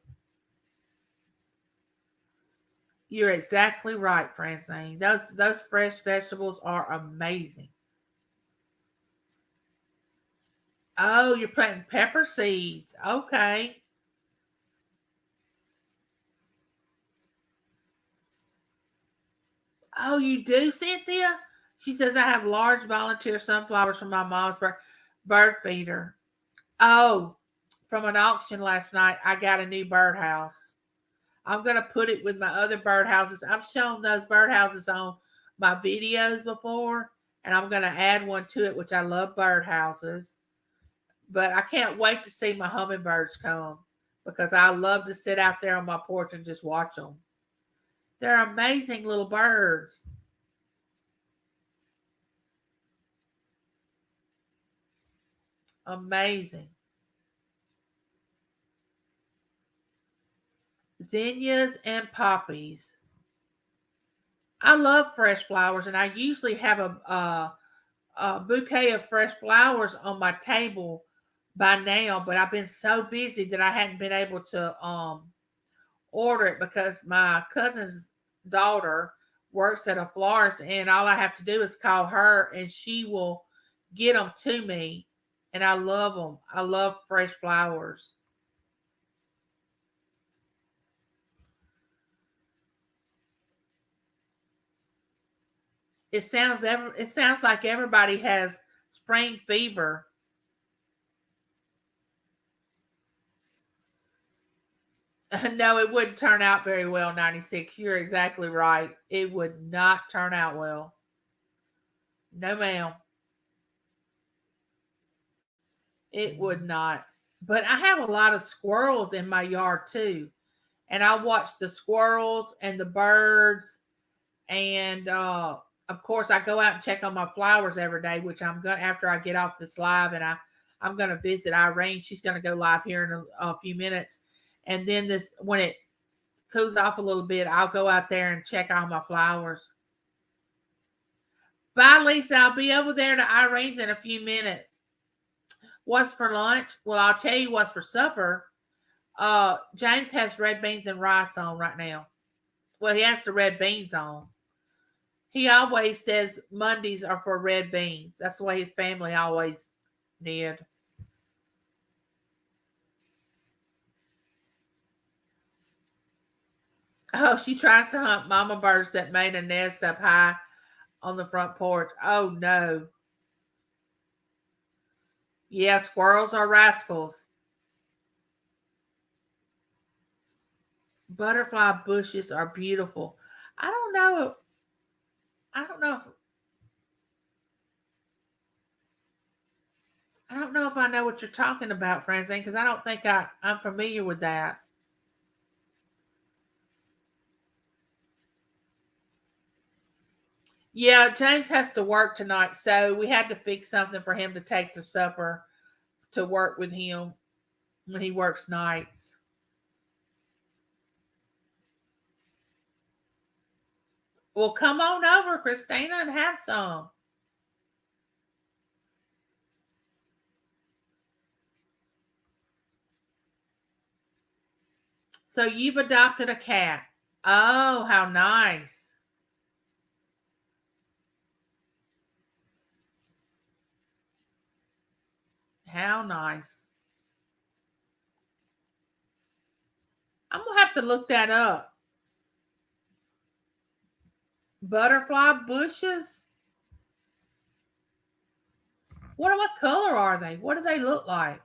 You're exactly right, Francine. Those fresh vegetables are amazing. Oh, you're planting pepper seeds. Okay. Oh, you do, Cynthia? She says I have large volunteer sunflowers from my mom's bird feeder. Oh, from an auction last night, I got a new birdhouse. I'm gonna put it with my other birdhouses. I've shown those birdhouses on my videos before, and I'm gonna add one to it, which I love birdhouses. But I can't wait to see my hummingbirds come because I love to sit out there on my porch and just watch them. They're amazing little birds. Amazing. Zinnias and poppies. I love fresh flowers, and I usually have a bouquet of fresh flowers on my table by now, but I've been so busy that I hadn't been able to order it because my cousin's daughter works at a florist, and all I have to do is call her, and she will get them to me. And I love them. I love fresh flowers. It sounds like everybody has spring fever. No, it wouldn't turn out very well. 96. You're exactly right. It would not turn out well. No, ma'am. It would not. But I have a lot of squirrels in my yard too, and I watch the squirrels and the birds, and of course I go out and check on my flowers every day, which I'm going to after I get off this live, and I'm going to visit Irene. She's going to go live here in a few minutes, and then this when it cools off a little bit, I'll go out there and check on my flowers. Bye, Lisa. I'll be over there to Irene's in a few minutes. What's for lunch? Well, I'll tell you what's for supper. James has red beans and rice on right now. Well, he has the red beans on. He always says Mondays are for red beans. That's the way his family always did. Oh, she tries to hunt mama birds that made a nest up high on the front porch. Oh no. Yeah, squirrels are rascals. Butterfly bushes are beautiful. I don't know. I don't know. I don't know if I know what you're talking about, Francine, because I don't think I'm familiar with that. Yeah, James has to work tonight, so we had to fix something for him to take to supper to work with him when he works nights. Well, come on over, Christina, and have some. So you've adopted a cat. Oh, how nice. How nice. I'm gonna have to look that up. Butterfly bushes? What color are they? What do they look like?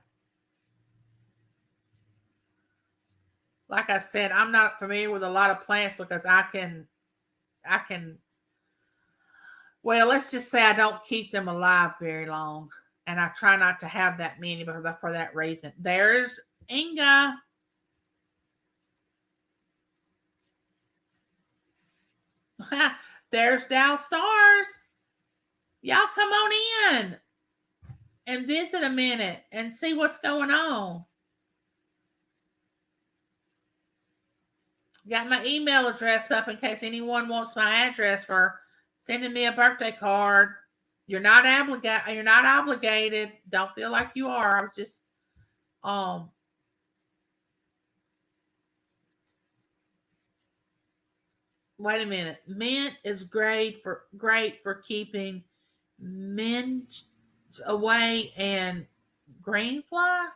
Like I said, I'm not familiar with a lot of plants because I can well, let's just say I don't keep them alive very long. And I try not to have that many for that reason. There's Inga. There's Dow Stars. Y'all come on in and visit a minute and see what's going on. Got my email address up in case anyone wants my address for sending me a birthday card. You're not obligated. Don't feel like you are. I'm just um wait a minute. Mint is great for keeping mint away and green fly.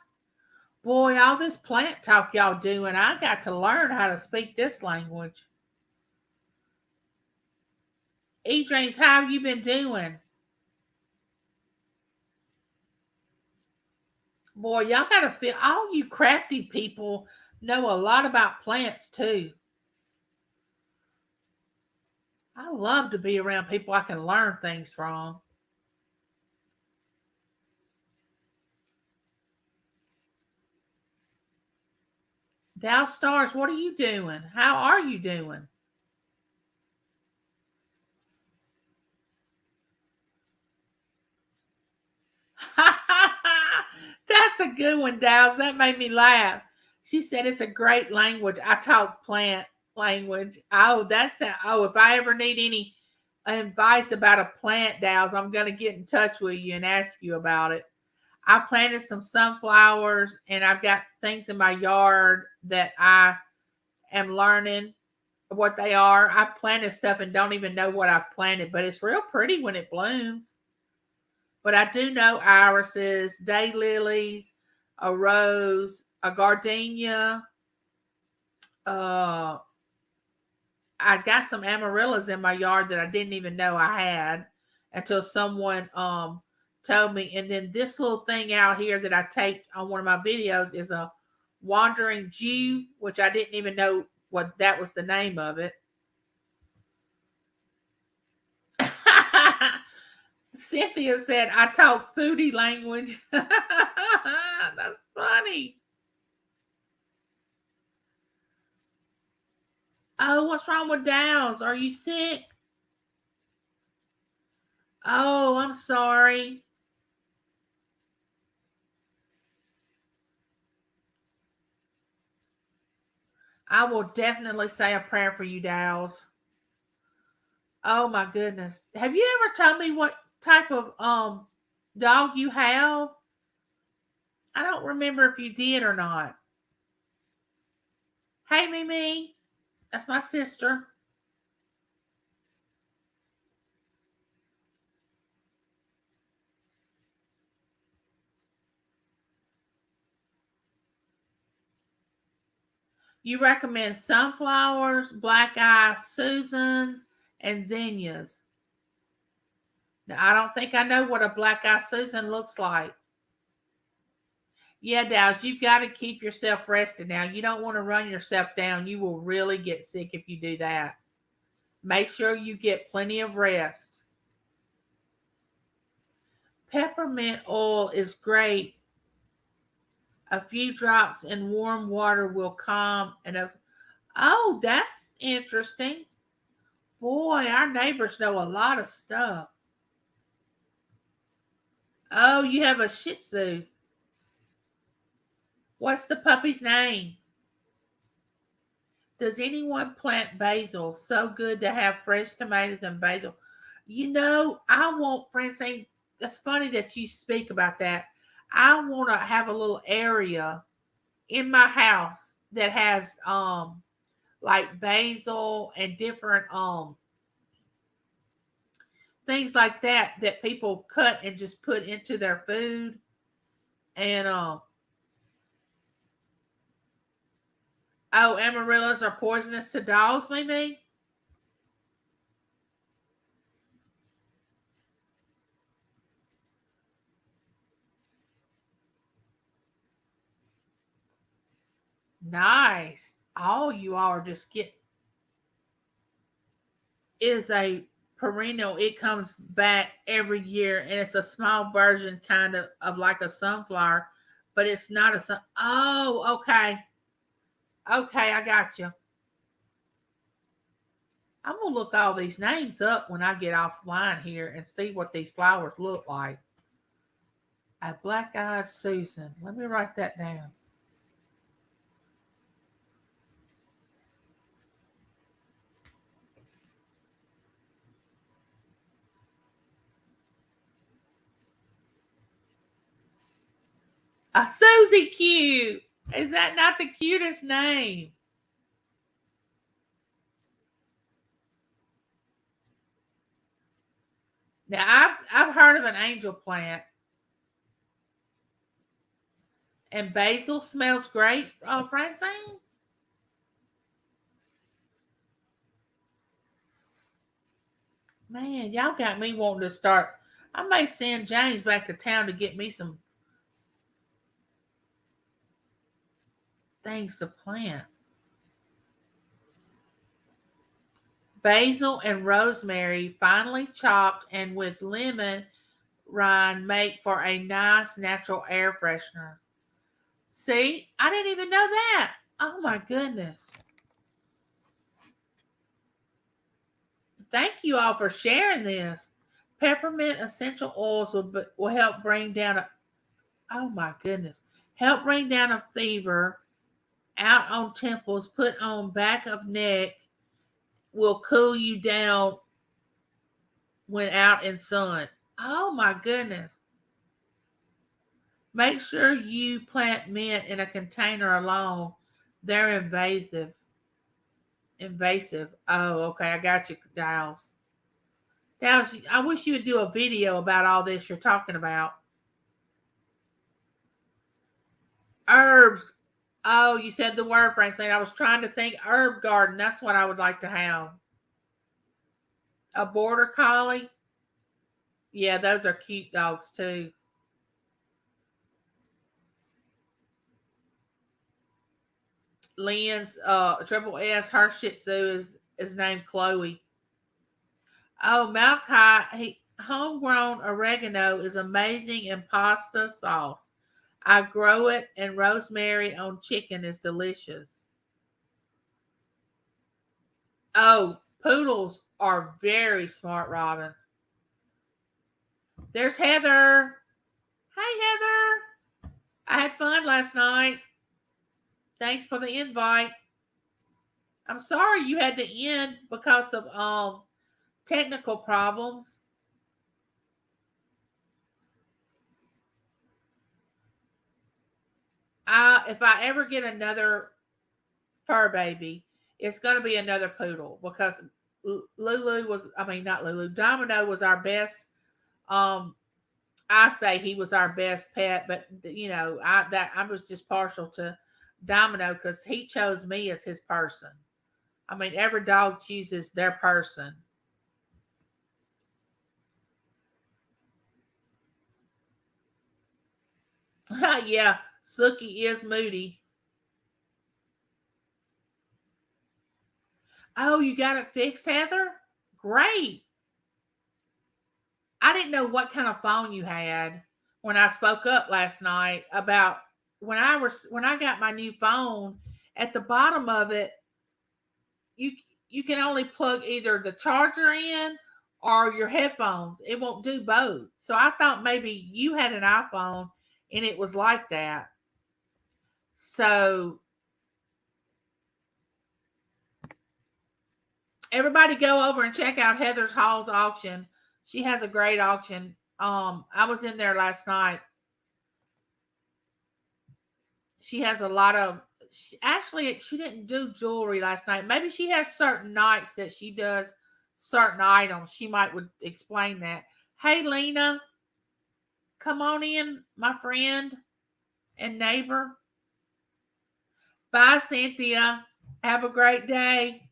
Boy, all this plant talk y'all doing, I got to learn how to speak this language. E Dreams, how have you been doing? Boy, y'all gotta feel all you crafty people know a lot about plants too. I love to be around people I can learn things from. Dow Stars, what are you doing? How are you doing? That's a good one, Dows. That made me laugh. She said it's a great language. I talk plant language. Oh, if I ever need any advice about a plant, Dows, I'm gonna get in touch with you and ask you about it. I planted some sunflowers and I've got things in my yard that I am learning what they are. I planted stuff and don't even know what I've planted, but it's real pretty when it blooms. But I do know irises, daylilies, a rose, a gardenia. Uh, I got some amaryllis in my yard that I didn't even know I had until someone told me. And then this little thing out here that I taped on one of my videos is a wandering Jew, which I didn't even know what that was the name of it. Cynthia said, I talk foodie language. That's funny. Oh, what's wrong with Dow's? Are you sick? Oh, I'm sorry. I will definitely say a prayer for you, Dow's. Oh my goodness. Have you ever told me what type of dog you have? I don't remember if you did or not. Hey Mimi. That's my sister. You recommend sunflowers, black eye Susans, and zinnias. Now, I don't think I know what a black eye Susan looks like. Yeah, Dow's, you've got to keep yourself rested now. You don't want to run yourself down. You will really get sick if you do that. Make sure you get plenty of rest. Peppermint oil is great. A few drops in warm water will calm oh, that's interesting. Boy, our neighbors know a lot of stuff. Oh, you have a Shih Tzu. What's the puppy's name? Does anyone plant basil? So good to have fresh tomatoes and basil. I want, Francine, it's funny that you speak about that. I want to have a little area in my house that has like basil and different things like that people cut and just put into their food. And oh, amarillos are poisonous to dogs, maybe? Nice. All you all are just get is a perennial. It comes back every year, and it's a small version, kind of like a sunflower, but it's not a sun. Oh, okay, okay, I got you. I'm gonna look all these names up when I get offline here and see what these flowers look like. A black-eyed Susan. Let me write that down. A Susie cute. Is that not the cutest name? Now I've heard of an angel plant, and basil smells great. Oh, Francine. Man, y'all got me wanting to start. I may send James back to town to get me some things to plant. Basil and rosemary, finely chopped and with lemon rind, make for a nice natural air freshener. See, I didn't even know that. Oh my goodness. Thank you all for sharing this. Peppermint essential oils will help bring down oh my goodness, help bring down a fever, out on temples, put on back of neck, will cool you down when out in sun. Oh my goodness. Make sure you plant mint in a container alone. They're invasive. Invasive. Oh, okay. I got you, Giles. Giles, I wish you would do a video about all this you're talking about. Herbs. Oh, you said the word, Francine. I was trying to think herb garden. That's what I would like to have. A border collie. Yeah, those are cute dogs too. Lynn's triple S, her Shih Tzu is named Chloe. Oh, Malachi, homegrown oregano is amazing in pasta sauce. I grow it, and rosemary on chicken is delicious. Oh, poodles are very smart, Robin. There's Heather. Hey, Heather. I had fun last night. Thanks for the invite. I'm sorry you had to end because of technical problems. If I ever get another fur baby, it's going to be another poodle because Lulu was, I mean, not Lulu, Domino was our best. Um, I say he was our best pet, but I was just partial to Domino because he chose me as his person. I mean, every dog chooses their person. Yeah, Sookie is moody. Oh, you got it fixed, Heather? Great. I didn't know what kind of phone you had when I spoke up last night about when I got my new phone. At the bottom of it, you you can only plug either the charger in or your headphones. It won't do both. So I thought maybe you had an iPhone and it was like that. So everybody go over and check out Heather's Hall's auction. She has a great auction. I was in there last night. She has a lot of actually she didn't do jewelry last night. Maybe she has certain nights that she does certain items. She might would explain that. Hey Lena, come on in, my friend and neighbor. Bye Cynthia. Have a great day.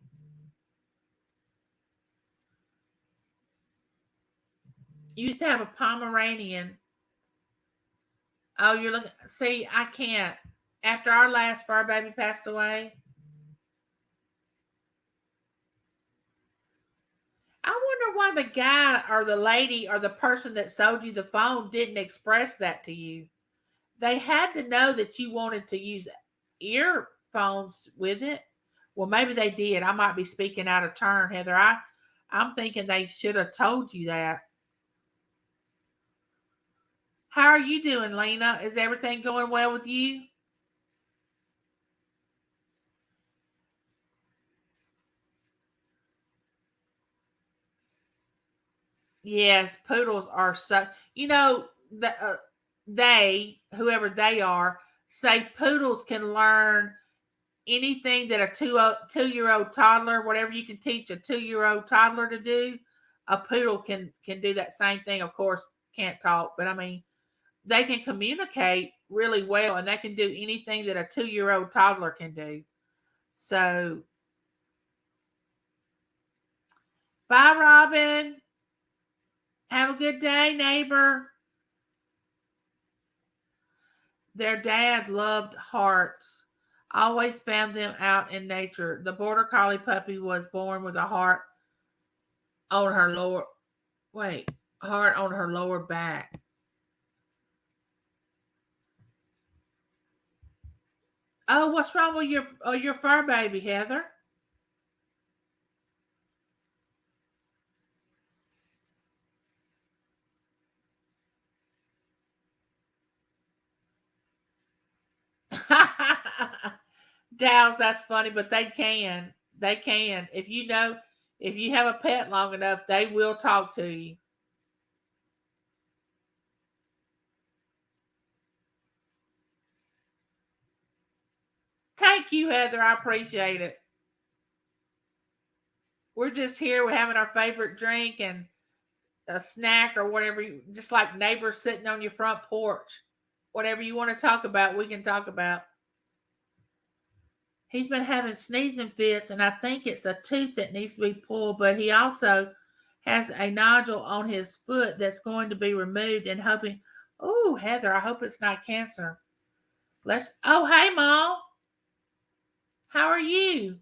You used to have a Pomeranian. Oh, you're looking. See, I can't. After our last fur baby passed away, I wonder why the guy or the lady or the person that sold you the phone didn't express that to you. They had to know that you wanted to use earphones with it. Well, maybe they did. I might be speaking out of turn, Heather. I'm thinking they should have told you that. How are you doing, Lena? Is everything going well with you? Yes, poodles are so. They, whoever they are, say poodles can learn anything that a 2-year old toddler, whatever you can teach a 2-year old toddler to do, a poodle can do that same thing. Of course, can't talk, but I mean, they can communicate really well, and they can do anything that a 2-year old toddler can do. So, bye, Robin. Have a good day, neighbor. Their dad loved hearts. Always found them out in nature. The border collie puppy was born with a on her lower wait, heart on her lower back. Oh, what's wrong with your fur baby, Heather? Dow's, that's funny, but they can. They can. If you have a pet long enough, they will talk to you. Thank you, Heather. I appreciate it. We're just here. We're having our favorite drink and a snack or whatever, just like neighbors sitting on your front porch. Whatever you want to talk about, we can talk about. He's been having sneezing fits, and I think it's a tooth that needs to be pulled, but he also has a nodule on his foot that's going to be removed and hoping. Oh, Heather, I hope it's not cancer. Oh, hey, Mom. How are you?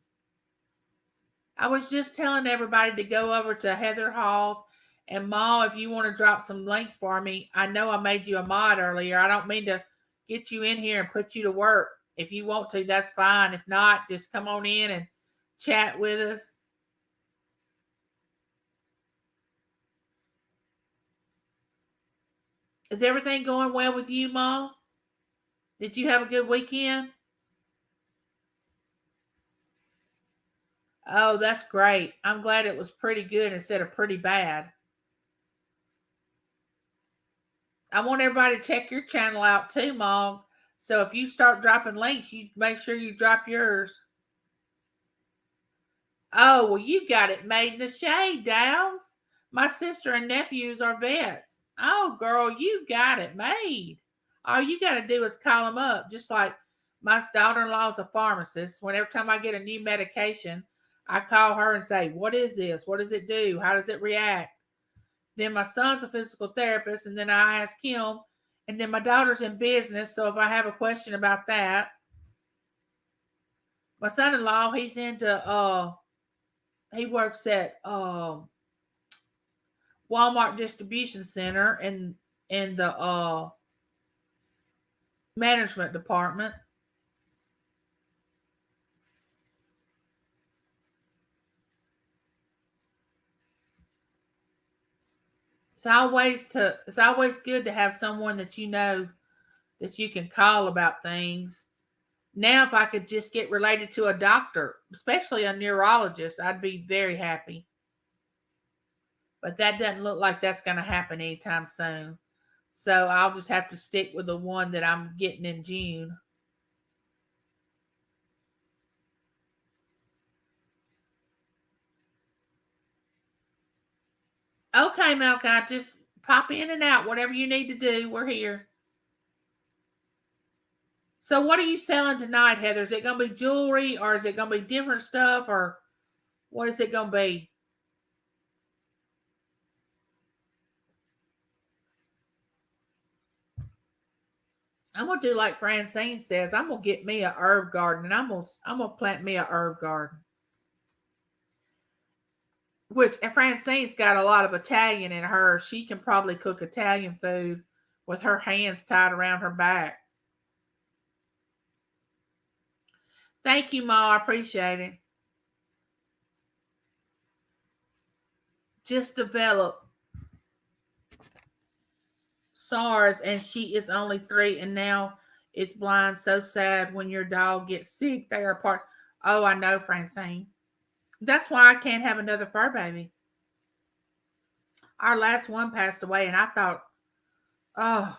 I was just telling everybody to go over to Heather Hall's and Ma, if you want to drop some links for me. I know I made you a mod earlier. I don't mean to get you in here and put you to work. If you want to, that's fine. If not, just come on in and chat with us. Is everything going well with you, Ma? Did you have a good weekend? Oh, that's great. I'm glad it was pretty good instead of pretty bad. I want everybody to check your channel out too, Mom. So if you start dropping links, you make sure you drop yours. Oh, well, you got it made in the shade, Dowd. My sister and nephews are vets. Oh, girl, you got it made. All you got to do is call them up, just like my daughter-in-law is a pharmacist. Whenever time I get a new medication, I call her and say, "What is this? What does it do? How does it react?" Then my son's a physical therapist, and then I ask him. And then my daughter's in business, so if I have a question about that, my son-in-law, he works at Walmart distribution center in the management department. It's always good to have someone that you know that you can call about things. Now, if I could just get related to a doctor, especially a neurologist, I'd be very happy. But that doesn't look like that's going to happen anytime soon. So I'll just have to stick with the one that I'm getting in June. Okay, Malachi, just pop in and out. Whatever you need to do, we're here. So, what are you selling tonight, Heather? Is it going to be jewelry or is it going to be different stuff or what is it going to be? I'm gonna do like Francine says. I'm gonna get me a herb garden, and I'm gonna plant me a herb garden. Which and Francine's got a lot of Italian in her. She can probably cook Italian food with her hands tied around her back. Thank you, Ma. I appreciate it. Just developed SARS, and she is only 3, and now it's blind. So sad when your dog gets sick. They are part. Oh, I know, Francine. That's why I can't have another fur baby. Our last one passed away, and I thought, oh,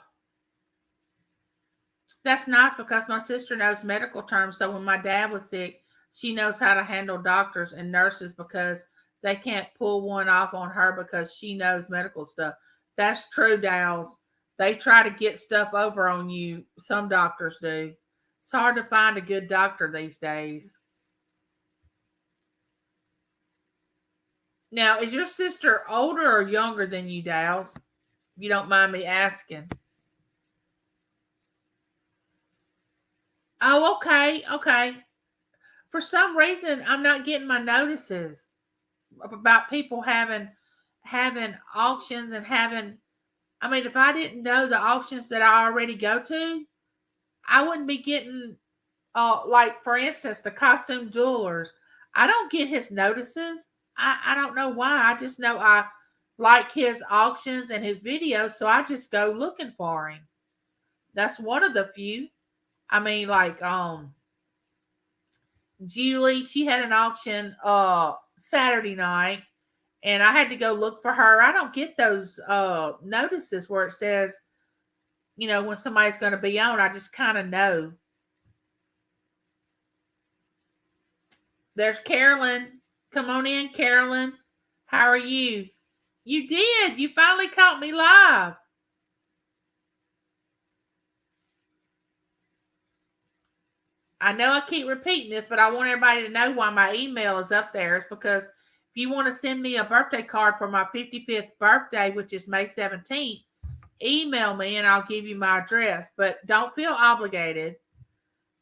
that's nice because my sister knows medical terms. So when my dad was sick, she knows how to handle doctors and nurses because they can't pull one off on her because she knows medical stuff. That's true, Dowls. They try to get stuff over on you. Some doctors do. It's hard to find a good doctor these days. Now, is your sister older or younger than you, Dowls? If you don't mind me asking. Oh, okay, okay. For some reason, I'm not getting my notices about people having auctions and having. I mean, if I didn't know the auctions that I already go to, I wouldn't be getting. Like for instance, the costume jewelers. I don't get his notices. I don't know why. I just know I like his auctions and his videos, so I just go looking for him. That's one of the few. I mean, like Julie, she had an auction Saturday night and I had to go look for her. I don't get those notices where it says, when somebody's going to be on. I just kind of know. There's Carolyn. Come on in, Carolyn. How are you? You did. You finally caught me live. I know I keep repeating this, but I want everybody to know why my email is up there. It's because if you want to send me a birthday card for my 55th birthday, which is May 17th, email me and I'll give you my address. But don't feel obligated.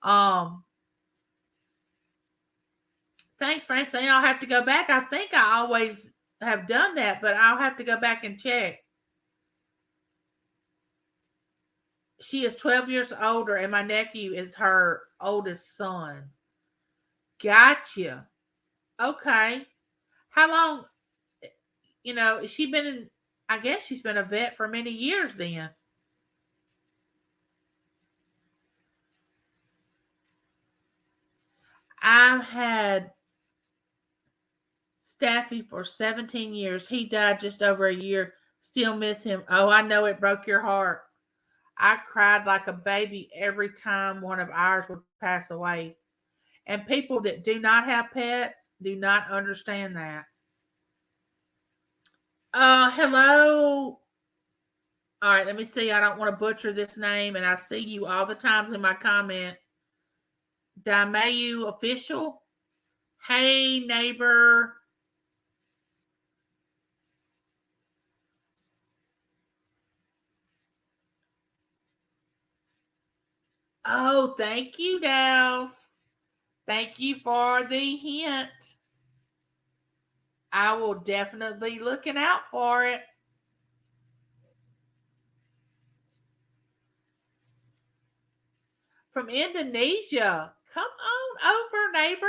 Um, Thanks, Francine. I'll have to go back. I think I always have done that, but I'll have to go back and check. She is 12 years older, and my nephew is her oldest son. Gotcha. Okay. How long, has she been in? I guess she's been a vet for many years then. I've had Staffy for 17 years. He died just over a year. Still miss him. Oh, I know it broke your heart. I cried like a baby every time one of ours would pass away. And people that do not have pets do not understand that. Hello. All right, let me see. I don't want to butcher this name, and I see you all the times in my comment. Damayu official. Hey, neighbor. Oh, thank you, Dals. Thank you for the hint. I will definitely be looking out for it. from Indonesia. Come on over, neighbor.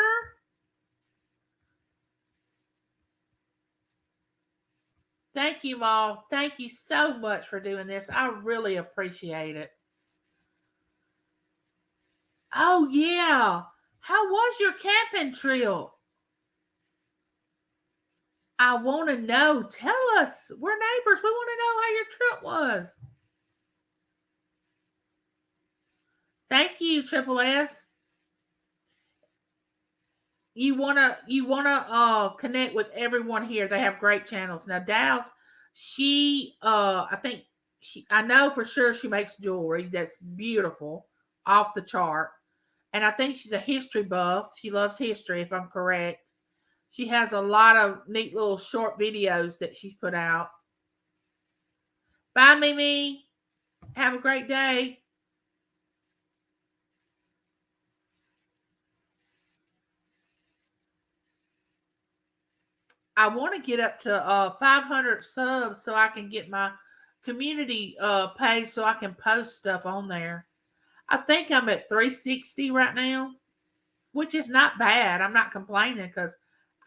Thank you all. Thank you so much for doing this. I really appreciate it. Oh, yeah. How was your camping trip? I want to know. Tell us. We're neighbors. We want to know how your trip was. Thank you, Triple S. You wanna connect with everyone here. They have great channels. Now Dow's, she I think I know for sure she makes jewelry that's beautiful, off the chart. And I think she's a history buff. She loves history, if I'm correct. She has a lot of neat little short videos that she's put out. Bye, Mimi. Have a great day. I want to get up to 500 subs so I can get my community page so I can post stuff on there. I think I'm at 360 right now, which is not bad. I'm not complaining because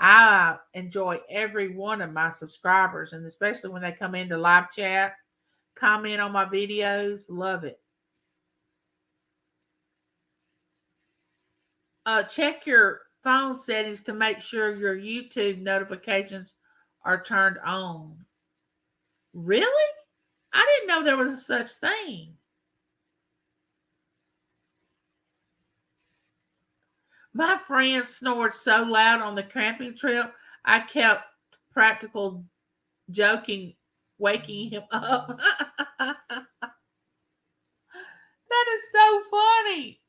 I enjoy every one of my subscribers, and especially when they come into live chat, comment on my videos. Love it. Check your phone settings to make sure your YouTube notifications are turned on. Really? I didn't know there was a such thing. My friend snored so loud on the camping trip, I kept practical joking, waking him up. That is so funny.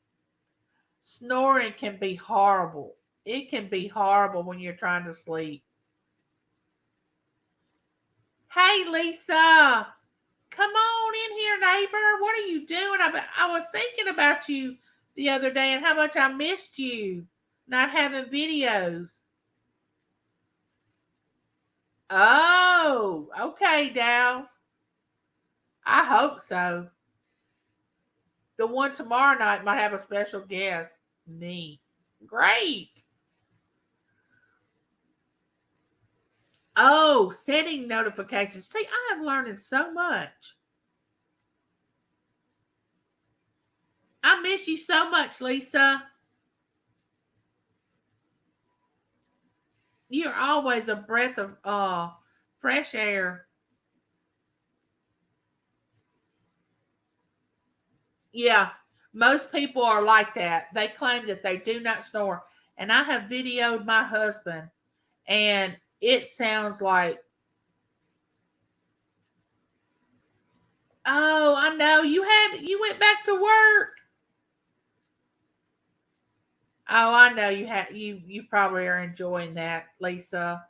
Snoring can be horrible. It can be horrible when you're trying to sleep. Hey, Lisa. Come on in here, neighbor. What are you doing? I was thinking about you the other day and how much I missed you not having videos. Oh, okay, Dals. I hope so. The one tomorrow night might have a special guest. Neat. Great. Oh, setting notifications. See, I am learning so much. I miss you so much, Lisa. You're always a breath of fresh air. Yeah, most people are like that. They claim that they do not snore. And I have videoed my husband, and it sounds like, oh, I know you went back to work. Oh, I know you probably are enjoying that, Lisa.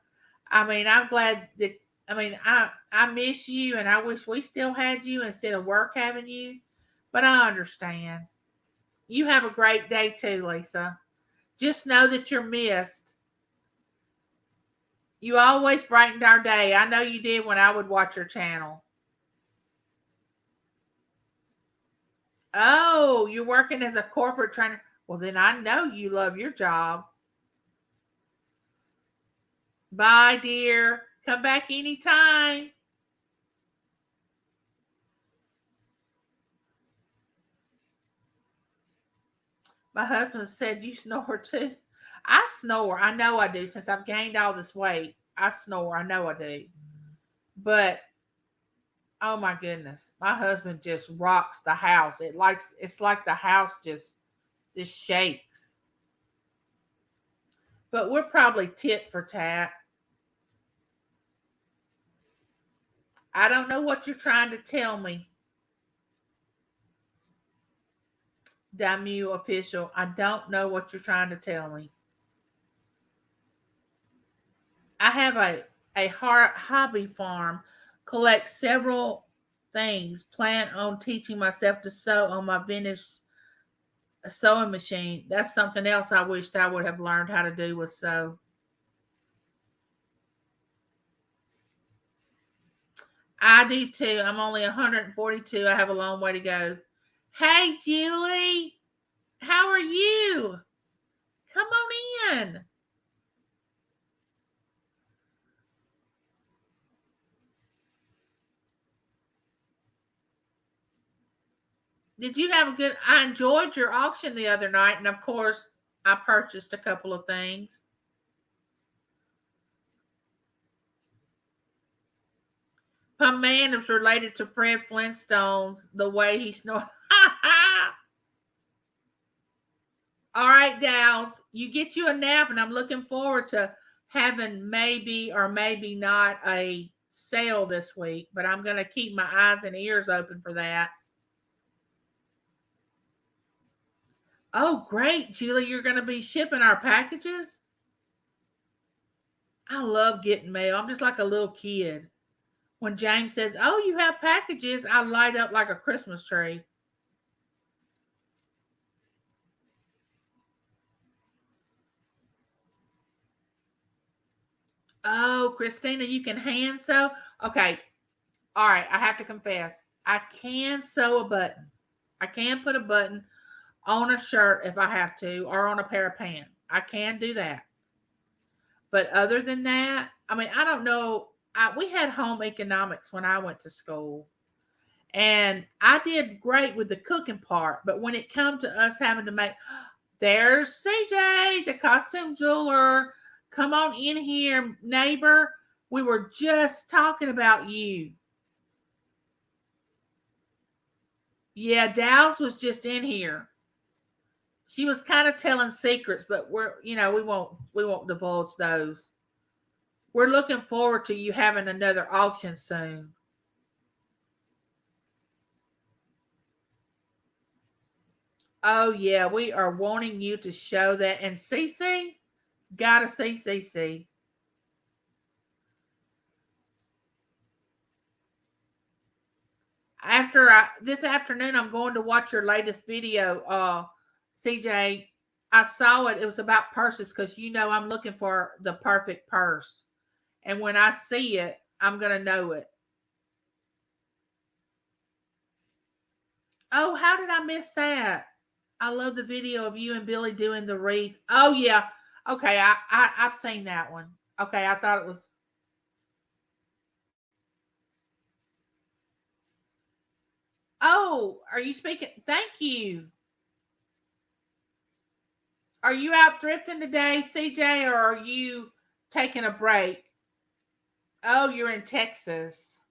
I mean, I'm glad that I miss you and I wish we still had you instead of work having you. But I understand. You have a great day too, Lisa. Just know that you're missed. You always brightened our day. I know you did when I would watch your channel. Oh, you're working as a corporate trainer. Well, then I know you love your job. Bye, dear. Come back anytime. My husband said you snore too. I snore. I know I do. Since I've gained all this weight, I snore. I know I do. But oh my goodness, my husband just rocks the house. It's like the house just shakes. But we're probably tit for tat. I don't know what you're trying to tell me, Damu official. I don't know what you're trying to tell me. I have a hobby farm, collect several things, plan on teaching myself to sew on my vintage sewing machine. That's something else I wished I would have learned how to do was sew. I do too. I'm only 142. I have a long way to go. Hey, Julie. How are you? Come on in. Did you have a good? I enjoyed your auction the other night, and of course, I purchased a couple of things. My man is related to Fred Flintstone's the way he snorts. All right, Dow's, you get you a nap, and I'm looking forward to having maybe or maybe not a sale this week, but I'm going to keep my eyes and ears open for that. Oh, great, Julie, you're going to be shipping our packages? I love getting mail. I'm just like a little kid. When James says, "Oh, you have packages," I light up like a Christmas tree. Oh, Christina, you can hand sew? Okay. All right. I have to confess, I can sew a button. I can put a button on a shirt if I have to, or on a pair of pants. I can do that. But other than that, I mean, I don't know. We had home economics when I went to school, and I did great with the cooking part. But when it come to us having to make, there's CJ, the costume jeweler. Come on in here, neighbor. We were just talking about you. Yeah, Dow's was just in here. She was kind of telling secrets, but we won't divulge those. We're looking forward to you having another auction soon. Oh yeah, we are wanting you to show that. And Cece, gotta see Cece. This afternoon, I'm going to watch your latest video. CJ, I saw it. It was about purses because I'm looking for the perfect purse, and when I see it, I'm gonna know it. Oh, how did I miss that? I love the video of you and Billy doing the wreath. Oh yeah. Okay, I've seen that one. Okay, I thought it was. Oh, are you speaking? Thank you. Are you out thrifting today, CJ, or are you taking a break? Oh, you're in Texas.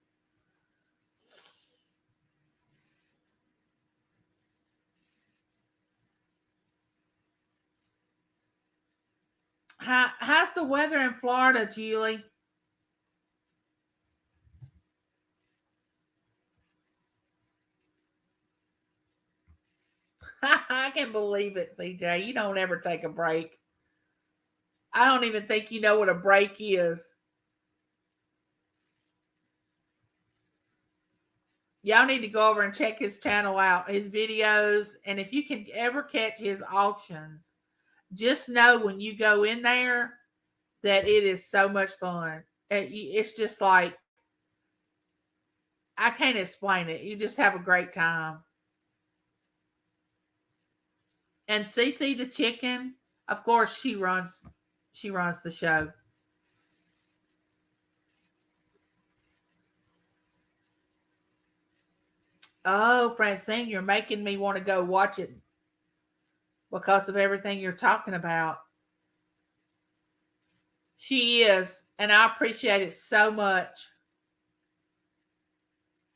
How's the weather in Florida, Julie? I can believe it, CJ. You don't ever take a break. I don't even think you know what a break is. Y'all need to go over and check his channel out, his videos, and if you can ever catch his auctions, just know when you go in there that it is so much fun. It's just like I can't explain it. You just have a great time. And Cece the chicken, of course, she runs the show. Oh, Francine, you're making me want to go watch it because of everything you're talking about. She is, and I appreciate it so much.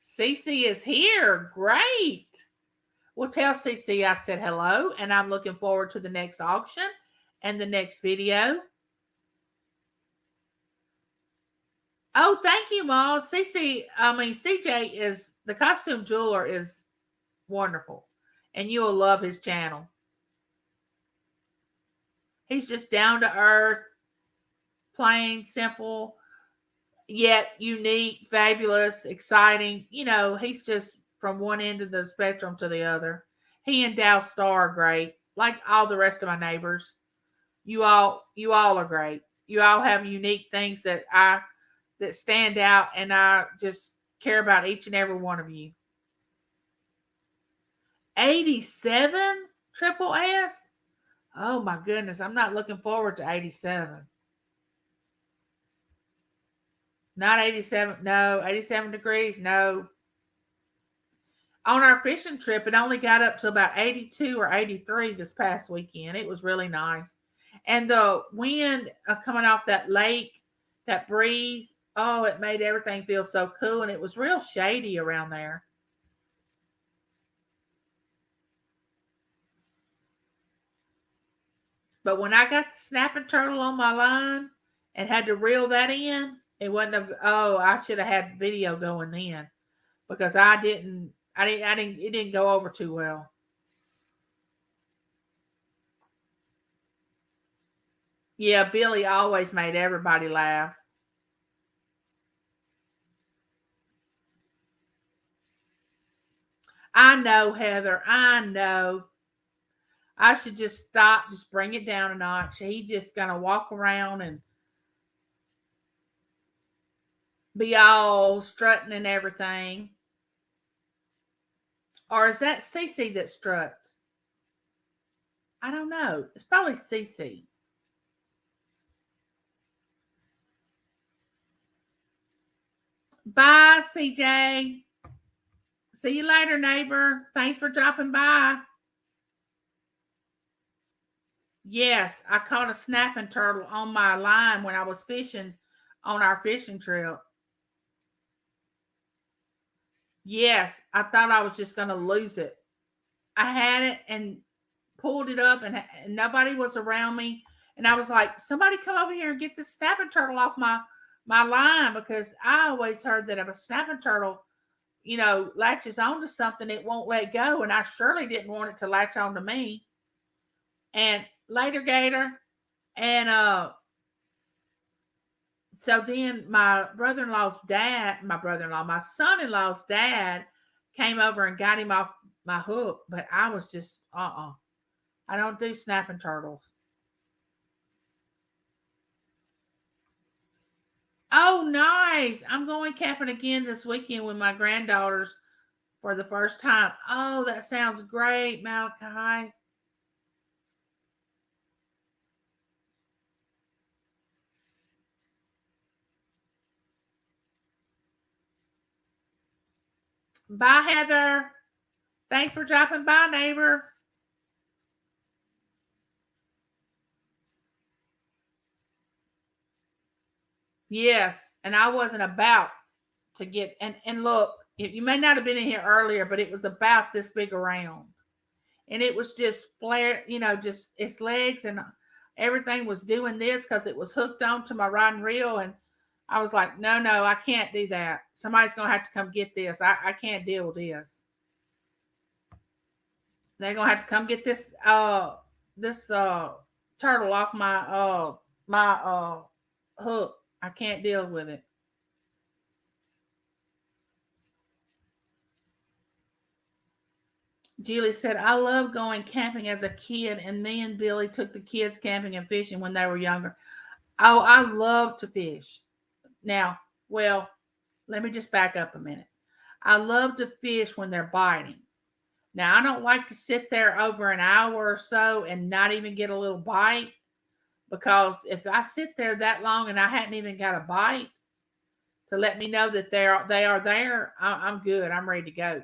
Cece is here. Great. Well, tell Cece I said hello, and I'm looking forward to the next auction and the next video. Oh, thank you, Mom. CJ is the costume jeweler is wonderful, and you'll love his channel. He's just down to earth, plain, simple, yet unique, fabulous, exciting. He's just from one end of the spectrum to the other. He and Dow Star are great, like all the rest of my neighbors. You all are great. You all have unique things that stand out, and I just care about each and every one of you. 87? Triple S? Oh my goodness, I'm not looking forward to 87. Not 87. No, 87 degrees. No. On our fishing trip, it only got up to about 82 or 83 this past weekend. It was really nice. And the wind coming off that lake, that breeze, oh, it made everything feel so cool. And it was real shady around there. But when I got the snapping turtle on my line and had to reel that in, it wasn't I should have had video going then because it didn't go over too well. Yeah, Billy always made everybody laugh. I know, Heather. I know. I should just stop, just bring it down a notch. He just gonna walk around and be all strutting and everything. Or is that Cece that struts? I don't know. It's probably Cece. Bye, CJ. See you later, neighbor. Thanks for dropping by. Yes, I caught a snapping turtle on my line when I was fishing on our fishing trip. Yes, I thought I was just going to lose it. I had it and pulled it up, and nobody was around me. And I was like, somebody come over here and get this snapping turtle off my line because I always heard that if a snapping turtle, latches onto something, it won't let go. And I surely didn't want it to latch onto me. And later, Gator. And so then my son-in-law's dad came over and got him off my hook, but I was just I don't do snapping turtles. Oh, nice. I'm going camping again this weekend with my granddaughters for the first time. Oh, that sounds great, Malachi. Bye, Heather. Thanks for dropping by, neighbor. Yes, and I wasn't about to get and look. You may not have been in here earlier, but it was about this big around, and it was just flare. Just its legs and everything was doing this because it was hooked onto my rod and reel, and I was like, no, no, I can't do that. Somebody's gonna have to come get this. I can't deal with this. They're gonna have to come get this turtle off my hook. I can't deal with it. Julie said, I love going camping as a kid, and me and Billy took the kids camping and fishing when they were younger. Oh, I love to fish. Now, well, let me just back up a minute. I love to fish when they're biting. Now, I don't like to sit there over an hour or so and not even get a little bite because if I sit there that long and I hadn't even got a bite to let me know that they are there, I'm good. I'm ready to go.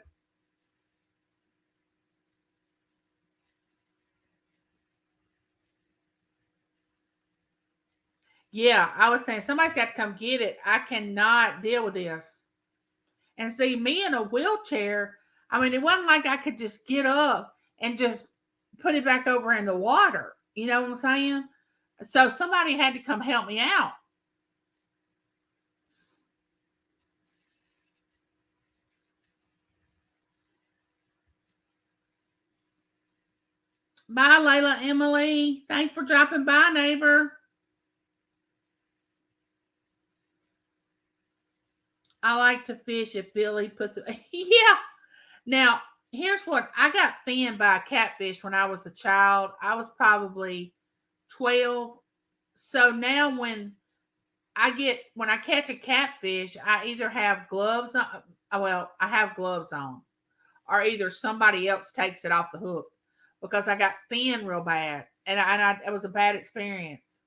Yeah, I was saying somebody's got to come get it. I cannot deal with this. And see, me in a wheelchair, I mean, it wasn't like I could just get up and just put it back over in the water. You know what I'm saying? So somebody had to come help me out. Bye, Layla Emily. Thanks for dropping by, neighbor. I like to fish if Billy put the yeah. Now, here's what I got fanned by a catfish when I was a child. I was probably 12. So now when I catch a catfish, I either have gloves on, well, I have gloves on, or either somebody else takes it off the hook. because I got thin real bad, it was a bad experience.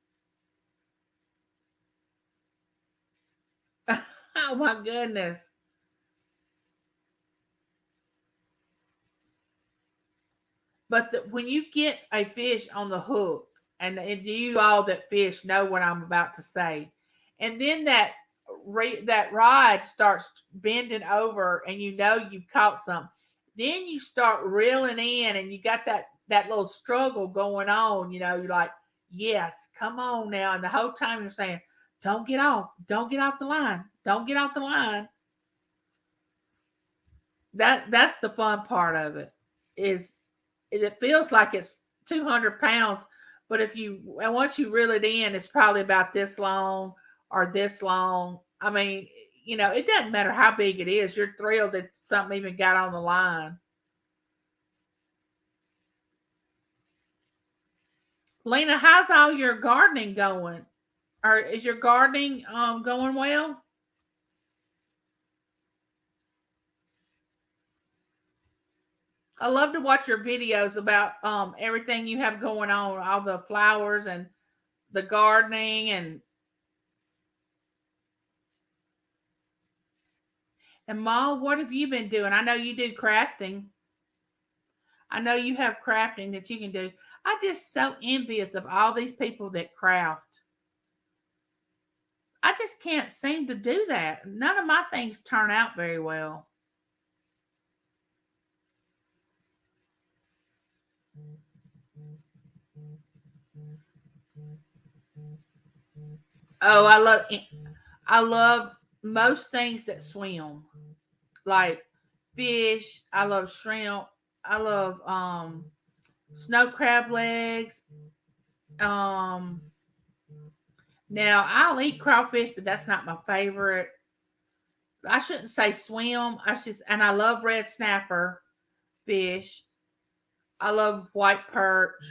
Oh my goodness! But when you get a fish on the hook, and you all that fish know what I'm about to say, and then that rod starts bending over, and you know you've caught something. Then you start reeling in, and you got that little struggle going on. You know, you're like, yes, come on now, and the whole time you're saying, don't get off the line, don't get off the line. That's the fun part of it. Is it feels like it's 200 pounds, but if you and once you reel it in, it's probably about this long or this long. I mean, it doesn't matter how big it is. You're thrilled that something even got on the line. Lena, how's all your gardening going? Or is your gardening going well? I love to watch your videos about everything you have going on, all the flowers and the gardening and Ma, what have you been doing? I know you do crafting. I know you have crafting that you can do. I'm just so envious of all these people that craft. I just can't seem to do that. None of my things turn out very well. Oh, I love most things that swim. Like fish, I love shrimp, I love snow crab legs. Um Now I'll eat crawfish, but that's not my favorite. I shouldn't say swim. And I love red snapper fish. I love white perch.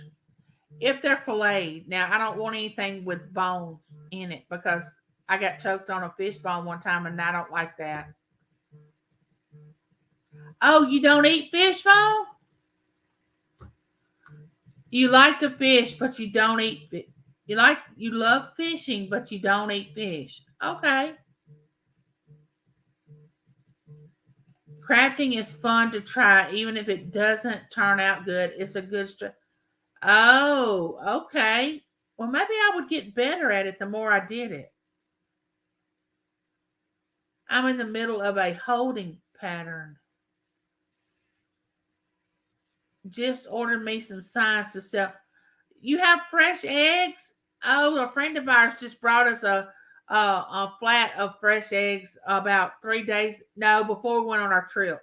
If they're filleted. Now I don't want anything with bones in it because I got choked on a fish bone one time and I don't like that. Oh, you don't eat fish bone? You like to fish, but you don't eat you love fishing, but you don't eat fish. Okay. Crafting is fun to try, even if it doesn't turn out good. It's a good Oh, okay. Well, maybe I would get better at it the more I did it. I'm in the middle of a holding pattern. Just ordered me some signs to sell. You have fresh eggs? Oh, a friend of ours just brought us a flat of fresh eggs about 3 days. No, before we went on our trip.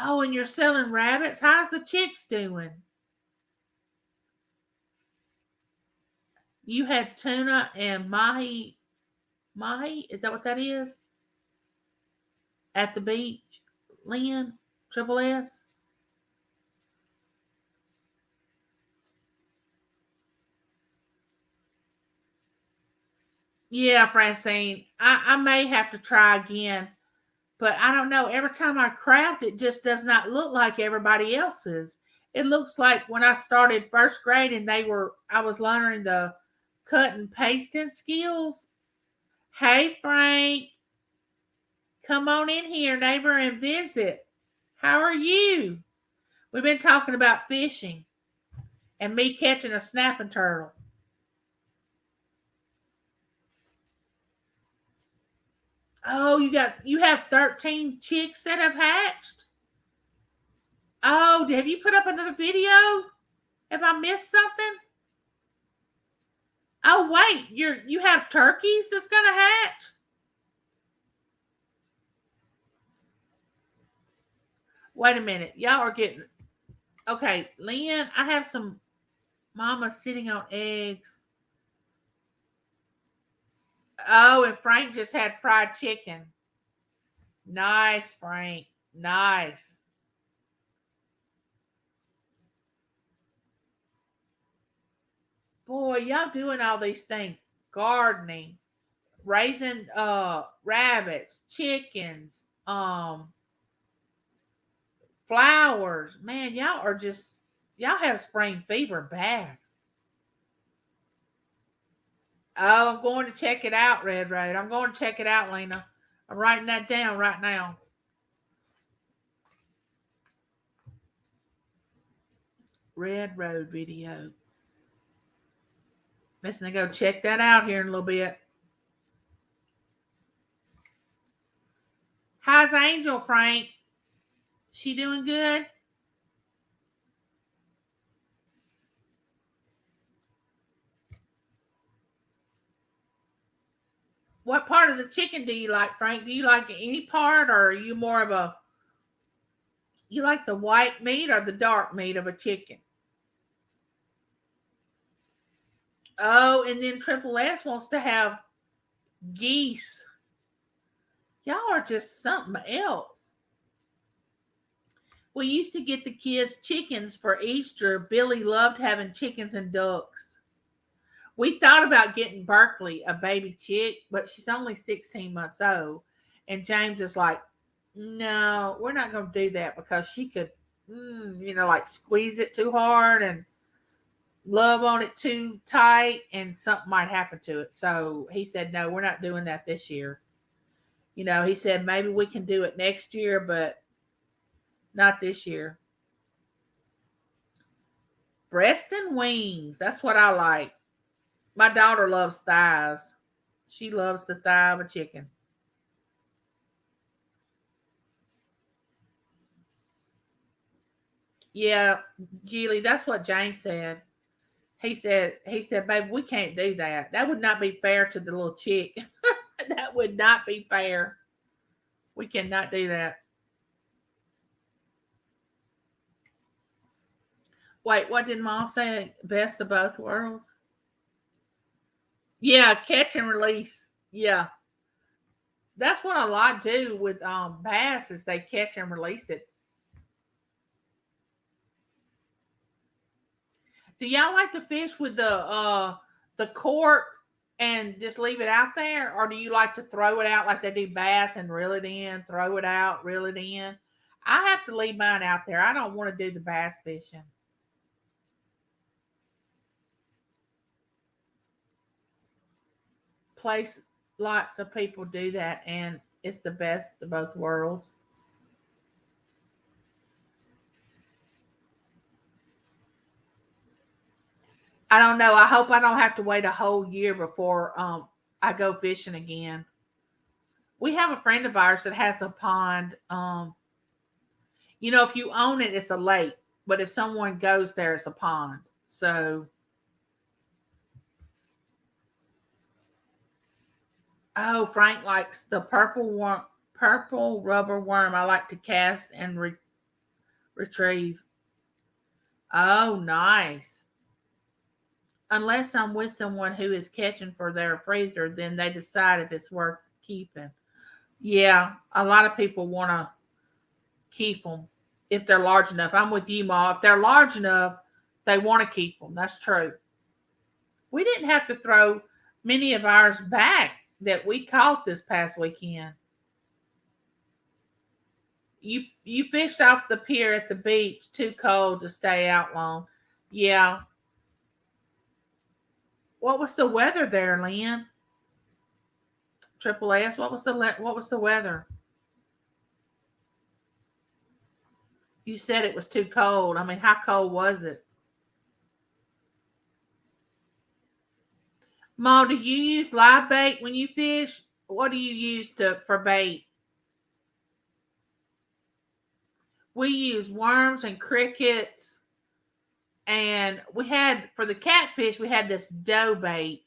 Oh, and you're selling rabbits? How's the chicks doing? You had tuna and mahi. Is that what that is? At the beach, Lynn, Triple S. Yeah, Francine. I may have to try again, but I don't know. Every time I craft, it just does not look like everybody else's. It looks like when I started first grade and I was learning the cut and pasting skills. Hey, Frank, come on in here, neighbor, and visit. How are you? We've been talking about fishing and me catching a snapping turtle. Oh, you have 13 chicks that have hatched? Oh, have you put up another video? Have I missed something? Oh wait, you have turkeys that's gonna hatch? Wait a minute. Y'all are getting okay, Lynn, I have some mamas sitting on eggs. Oh, and Frank just had fried chicken. Nice, Frank. Nice. Boy, y'all doing all these things. Gardening, raising rabbits, chickens, Flowers. Man, y'all have spring fever bad. Oh, I'm going to check it out, Red Road. I'm going to check it out, Lena. I'm writing that down right now. Red Road video. Let's go check that out here in a little bit. How's Angel, Frank? She doing good? What part of the chicken do you like, Frank? Do you like any part, or are you more of a you like the white meat or the dark meat of a chicken? Oh, and then Triple S wants to have geese. Y'all are just something else. We used to get the kids chickens for Easter. Billy loved having chickens and ducks. We thought about getting Berkeley a baby chick, but she's only 16 months old. And James is like, no, we're not going to do that because she could, like squeeze it too hard and love on it too tight and something might happen to it. So he said, no, we're not doing that this year. He said maybe we can do it next year, but not this year. Breast and wings. That's what I like. My daughter loves thighs. She loves the thigh of a chicken. Yeah, Julie, that's what James said. He said, baby, we can't do that. That would not be fair to the little chick. That would not be fair. We cannot do that. Wait, what did Mom say? Best of both worlds? Yeah, catch and release. Yeah. That's what I like to do with bass is they catch and release it. Do y'all like to fish with the cork and just leave it out there, or do you like to throw it out like they do bass and reel it in, throw it out, reel it in? I have to leave mine out there. I don't want to do the bass fishing. Place lots of people do that, and it's the best of both worlds. I don't know. I hope I don't have to wait a whole year before I go fishing again. We have a friend of ours that has a pond. If you own it, it's a lake, but if someone goes there, it's a pond. So, oh, Frank likes the purple rubber worm. I like to cast and retrieve. Oh, nice. Unless I'm with someone who is catching for their freezer, then they decide if it's worth keeping. Yeah, a lot of people want to keep them if they're large enough. I'm with you, Ma. If they're large enough, they want to keep them. That's true. We didn't have to throw many of ours back that we caught this past weekend. You fished off the pier at the beach, too cold to stay out long. Yeah. What was the weather there, Lynn? Triple S. What was the weather? You said it was too cold. I mean, how cold was it? Ma, do you use live bait when you fish? What do you use to for bait? We use worms and crickets, and we had for the catfish we had this dough bait.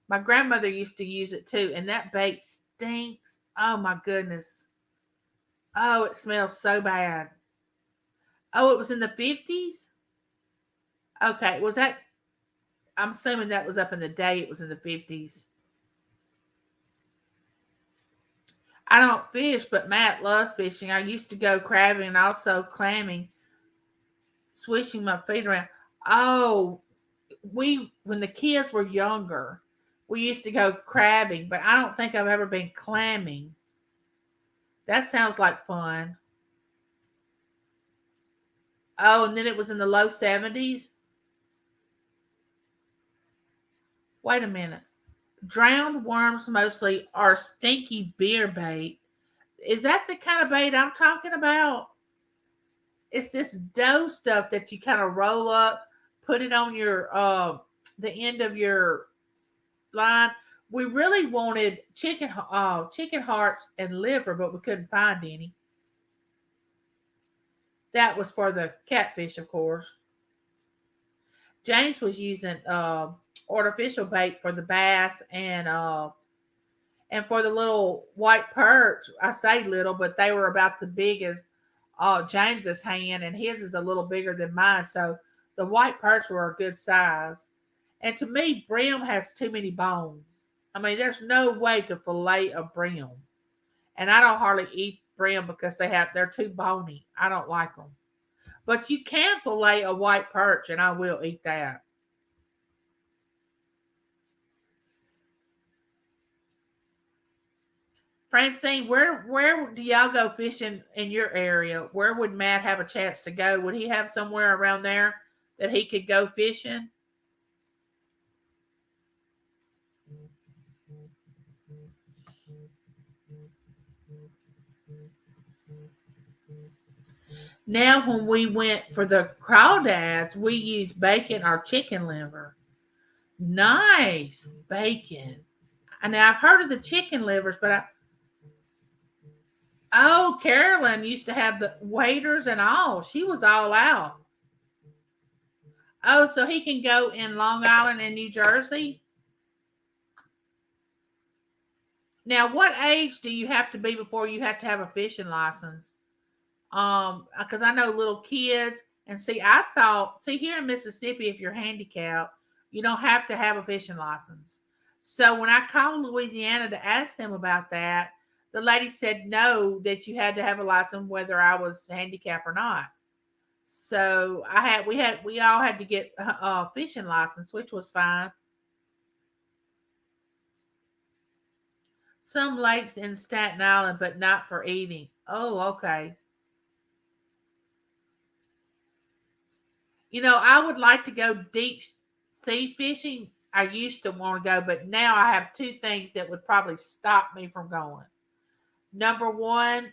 My grandmother used to use it too, and that bait stinks. Oh my goodness. Oh, it smells so bad. Oh, it was in the 50s? Okay, was that I'm assuming that was up in the day it was in the 50s. I don't fish, but Matt loves fishing. I used to go crabbing and also clamming, swishing my feet around. Oh, we when the kids were younger, we used to go crabbing, but I don't think I've ever been clamming. That sounds like fun. Oh, and then it was in the low 70s. Wait a minute. Drowned worms mostly are stinky beer bait. Is that the kind of bait I'm talking about? It's this dough stuff that you kind of roll up, put it on your the end of your line. We really wanted chicken hearts and liver, but we couldn't find any. That was for the catfish, of course. James was using artificial bait for the bass and for the little white perch. I say little, but they were about the big as James's hand, and his is a little bigger than mine. So the white perch were a good size. And to me, brim has too many bones. I mean, there's no way to fillet a brim, and I don't hardly eat brim because they're too bony. I don't like them. But you can fillet a white perch, and I will eat that. Francine, where do y'all go fishing in your area? Where would Matt have a chance to go? Would he have somewhere around there that he could go fishing? Now, when we went for the crawdads, we used bacon or chicken liver. Nice bacon. And now I've heard of the chicken livers, but oh, Carolyn used to have the waiters and all. She was all out. Oh, so he can go in Long Island and New Jersey. Now, what age do you have to be before you have to have a fishing license? Because I know little kids, and see, I thought, see, here in Mississippi, if you're handicapped, you don't have to have a fishing license. So when I called Louisiana to ask them about that, the lady said no, that you had to have a license whether I was handicapped or not. So we all had to get a fishing license, which was fine. Some lakes in Staten Island, but not for eating. Oh, okay. I would like to go deep sea fishing. I used to want to go, but now I have two things that would probably stop me from going. Number one,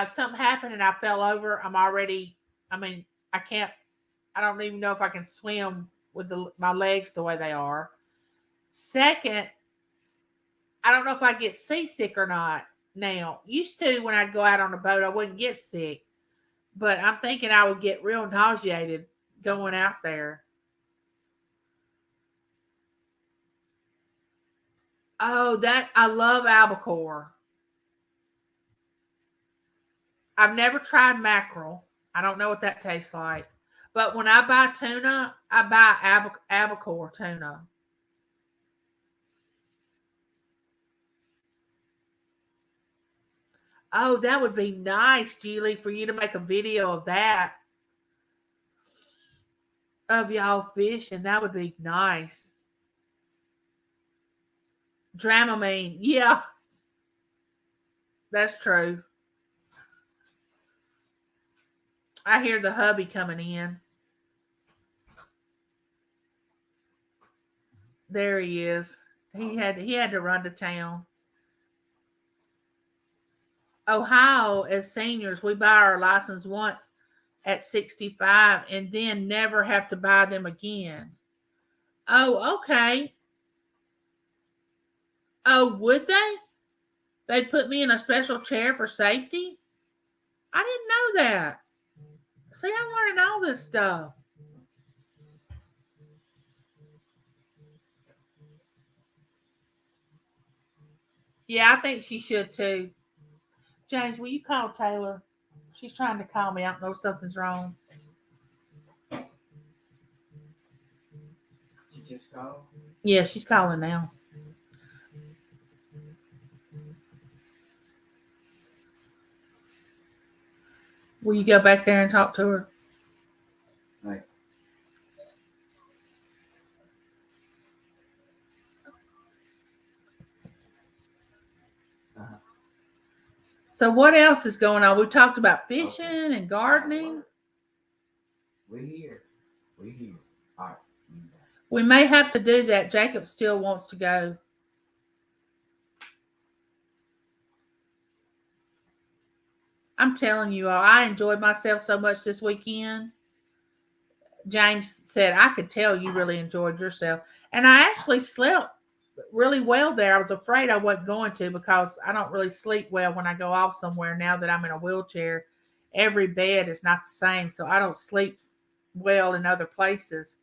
something happened and I fell over. I mean, I can't, I don't even know if I can swim with my legs the way they are. Second, I don't know if I get seasick or not now. Used to, when I'd go out on a boat, I wouldn't get sick, but I'm thinking I would get real nauseated going out there. Oh, that I love albacore. I've never tried mackerel. I don't know what that tastes like. But when I buy tuna, I buy albacore tuna. Oh, that would be nice, Julie, for you to make a video of that, of y'all fishing. That would be nice. Dramamine. Yeah, that's true. I hear the hubby coming in. There he is. He had to run to town. Ohio, as seniors, we buy our license once at 65 and then never have to buy them again. Oh, okay. Oh, would they? They'd put me in a special chair for safety? I didn't know that. See, I'm learning all this stuff. Yeah, I think she should too. James, will you call Taylor? She's trying to call me. I don't know if something's wrong. She just called? Yeah, she's calling now. Will you go back there and talk to her? Right. Uh-huh. So what else is going on? We talked about fishing and gardening. We here. We here. All right. We may have to do that. Jacob still wants to go. I'm telling you all, I enjoyed myself so much this weekend. James said, I could tell you really enjoyed yourself. And I actually slept really well there. I was afraid I wasn't going to because I don't really sleep well when I go off somewhere now that I'm in a wheelchair. Every bed is not the same, so I don't sleep well in other places.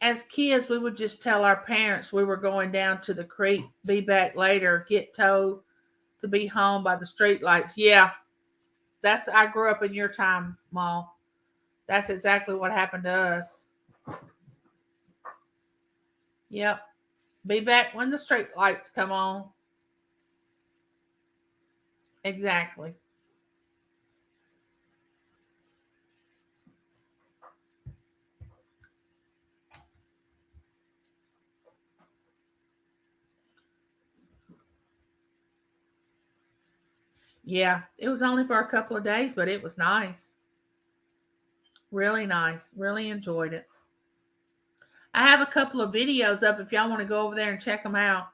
As kids, we would just tell our parents we were going down to the creek, be back later, get told to be home by the street lights. Yeah, I grew up in your time, Ma. That's exactly what happened to us. Yep. Be back when the street lights come on. Exactly. Yeah. It was only for a couple of days, but it was nice. Really nice. Really enjoyed it. I have a couple of videos up if y'all want to go over there and check them out.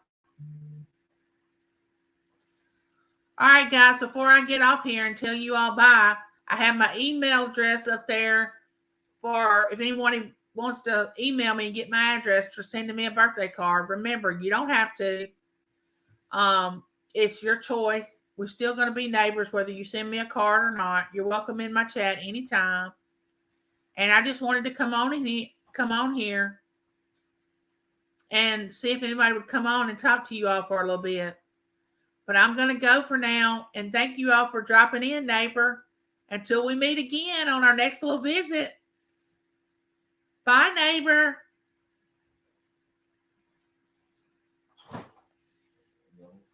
All right, guys, before I get off here and tell you all bye, I have my email address up there for if anyone wants to email me and get my address for sending me a birthday card. Remember, you don't have to. Um, it's your choice. We're still going to be neighbors, whether you send me a card or not. You're welcome in my chat anytime. And I just wanted to come on here and see if anybody would come on and talk to you all for a little bit. But I'm going to go for now. And thank you all for dropping in, neighbor. Until we meet again on our next little visit. Bye, neighbor.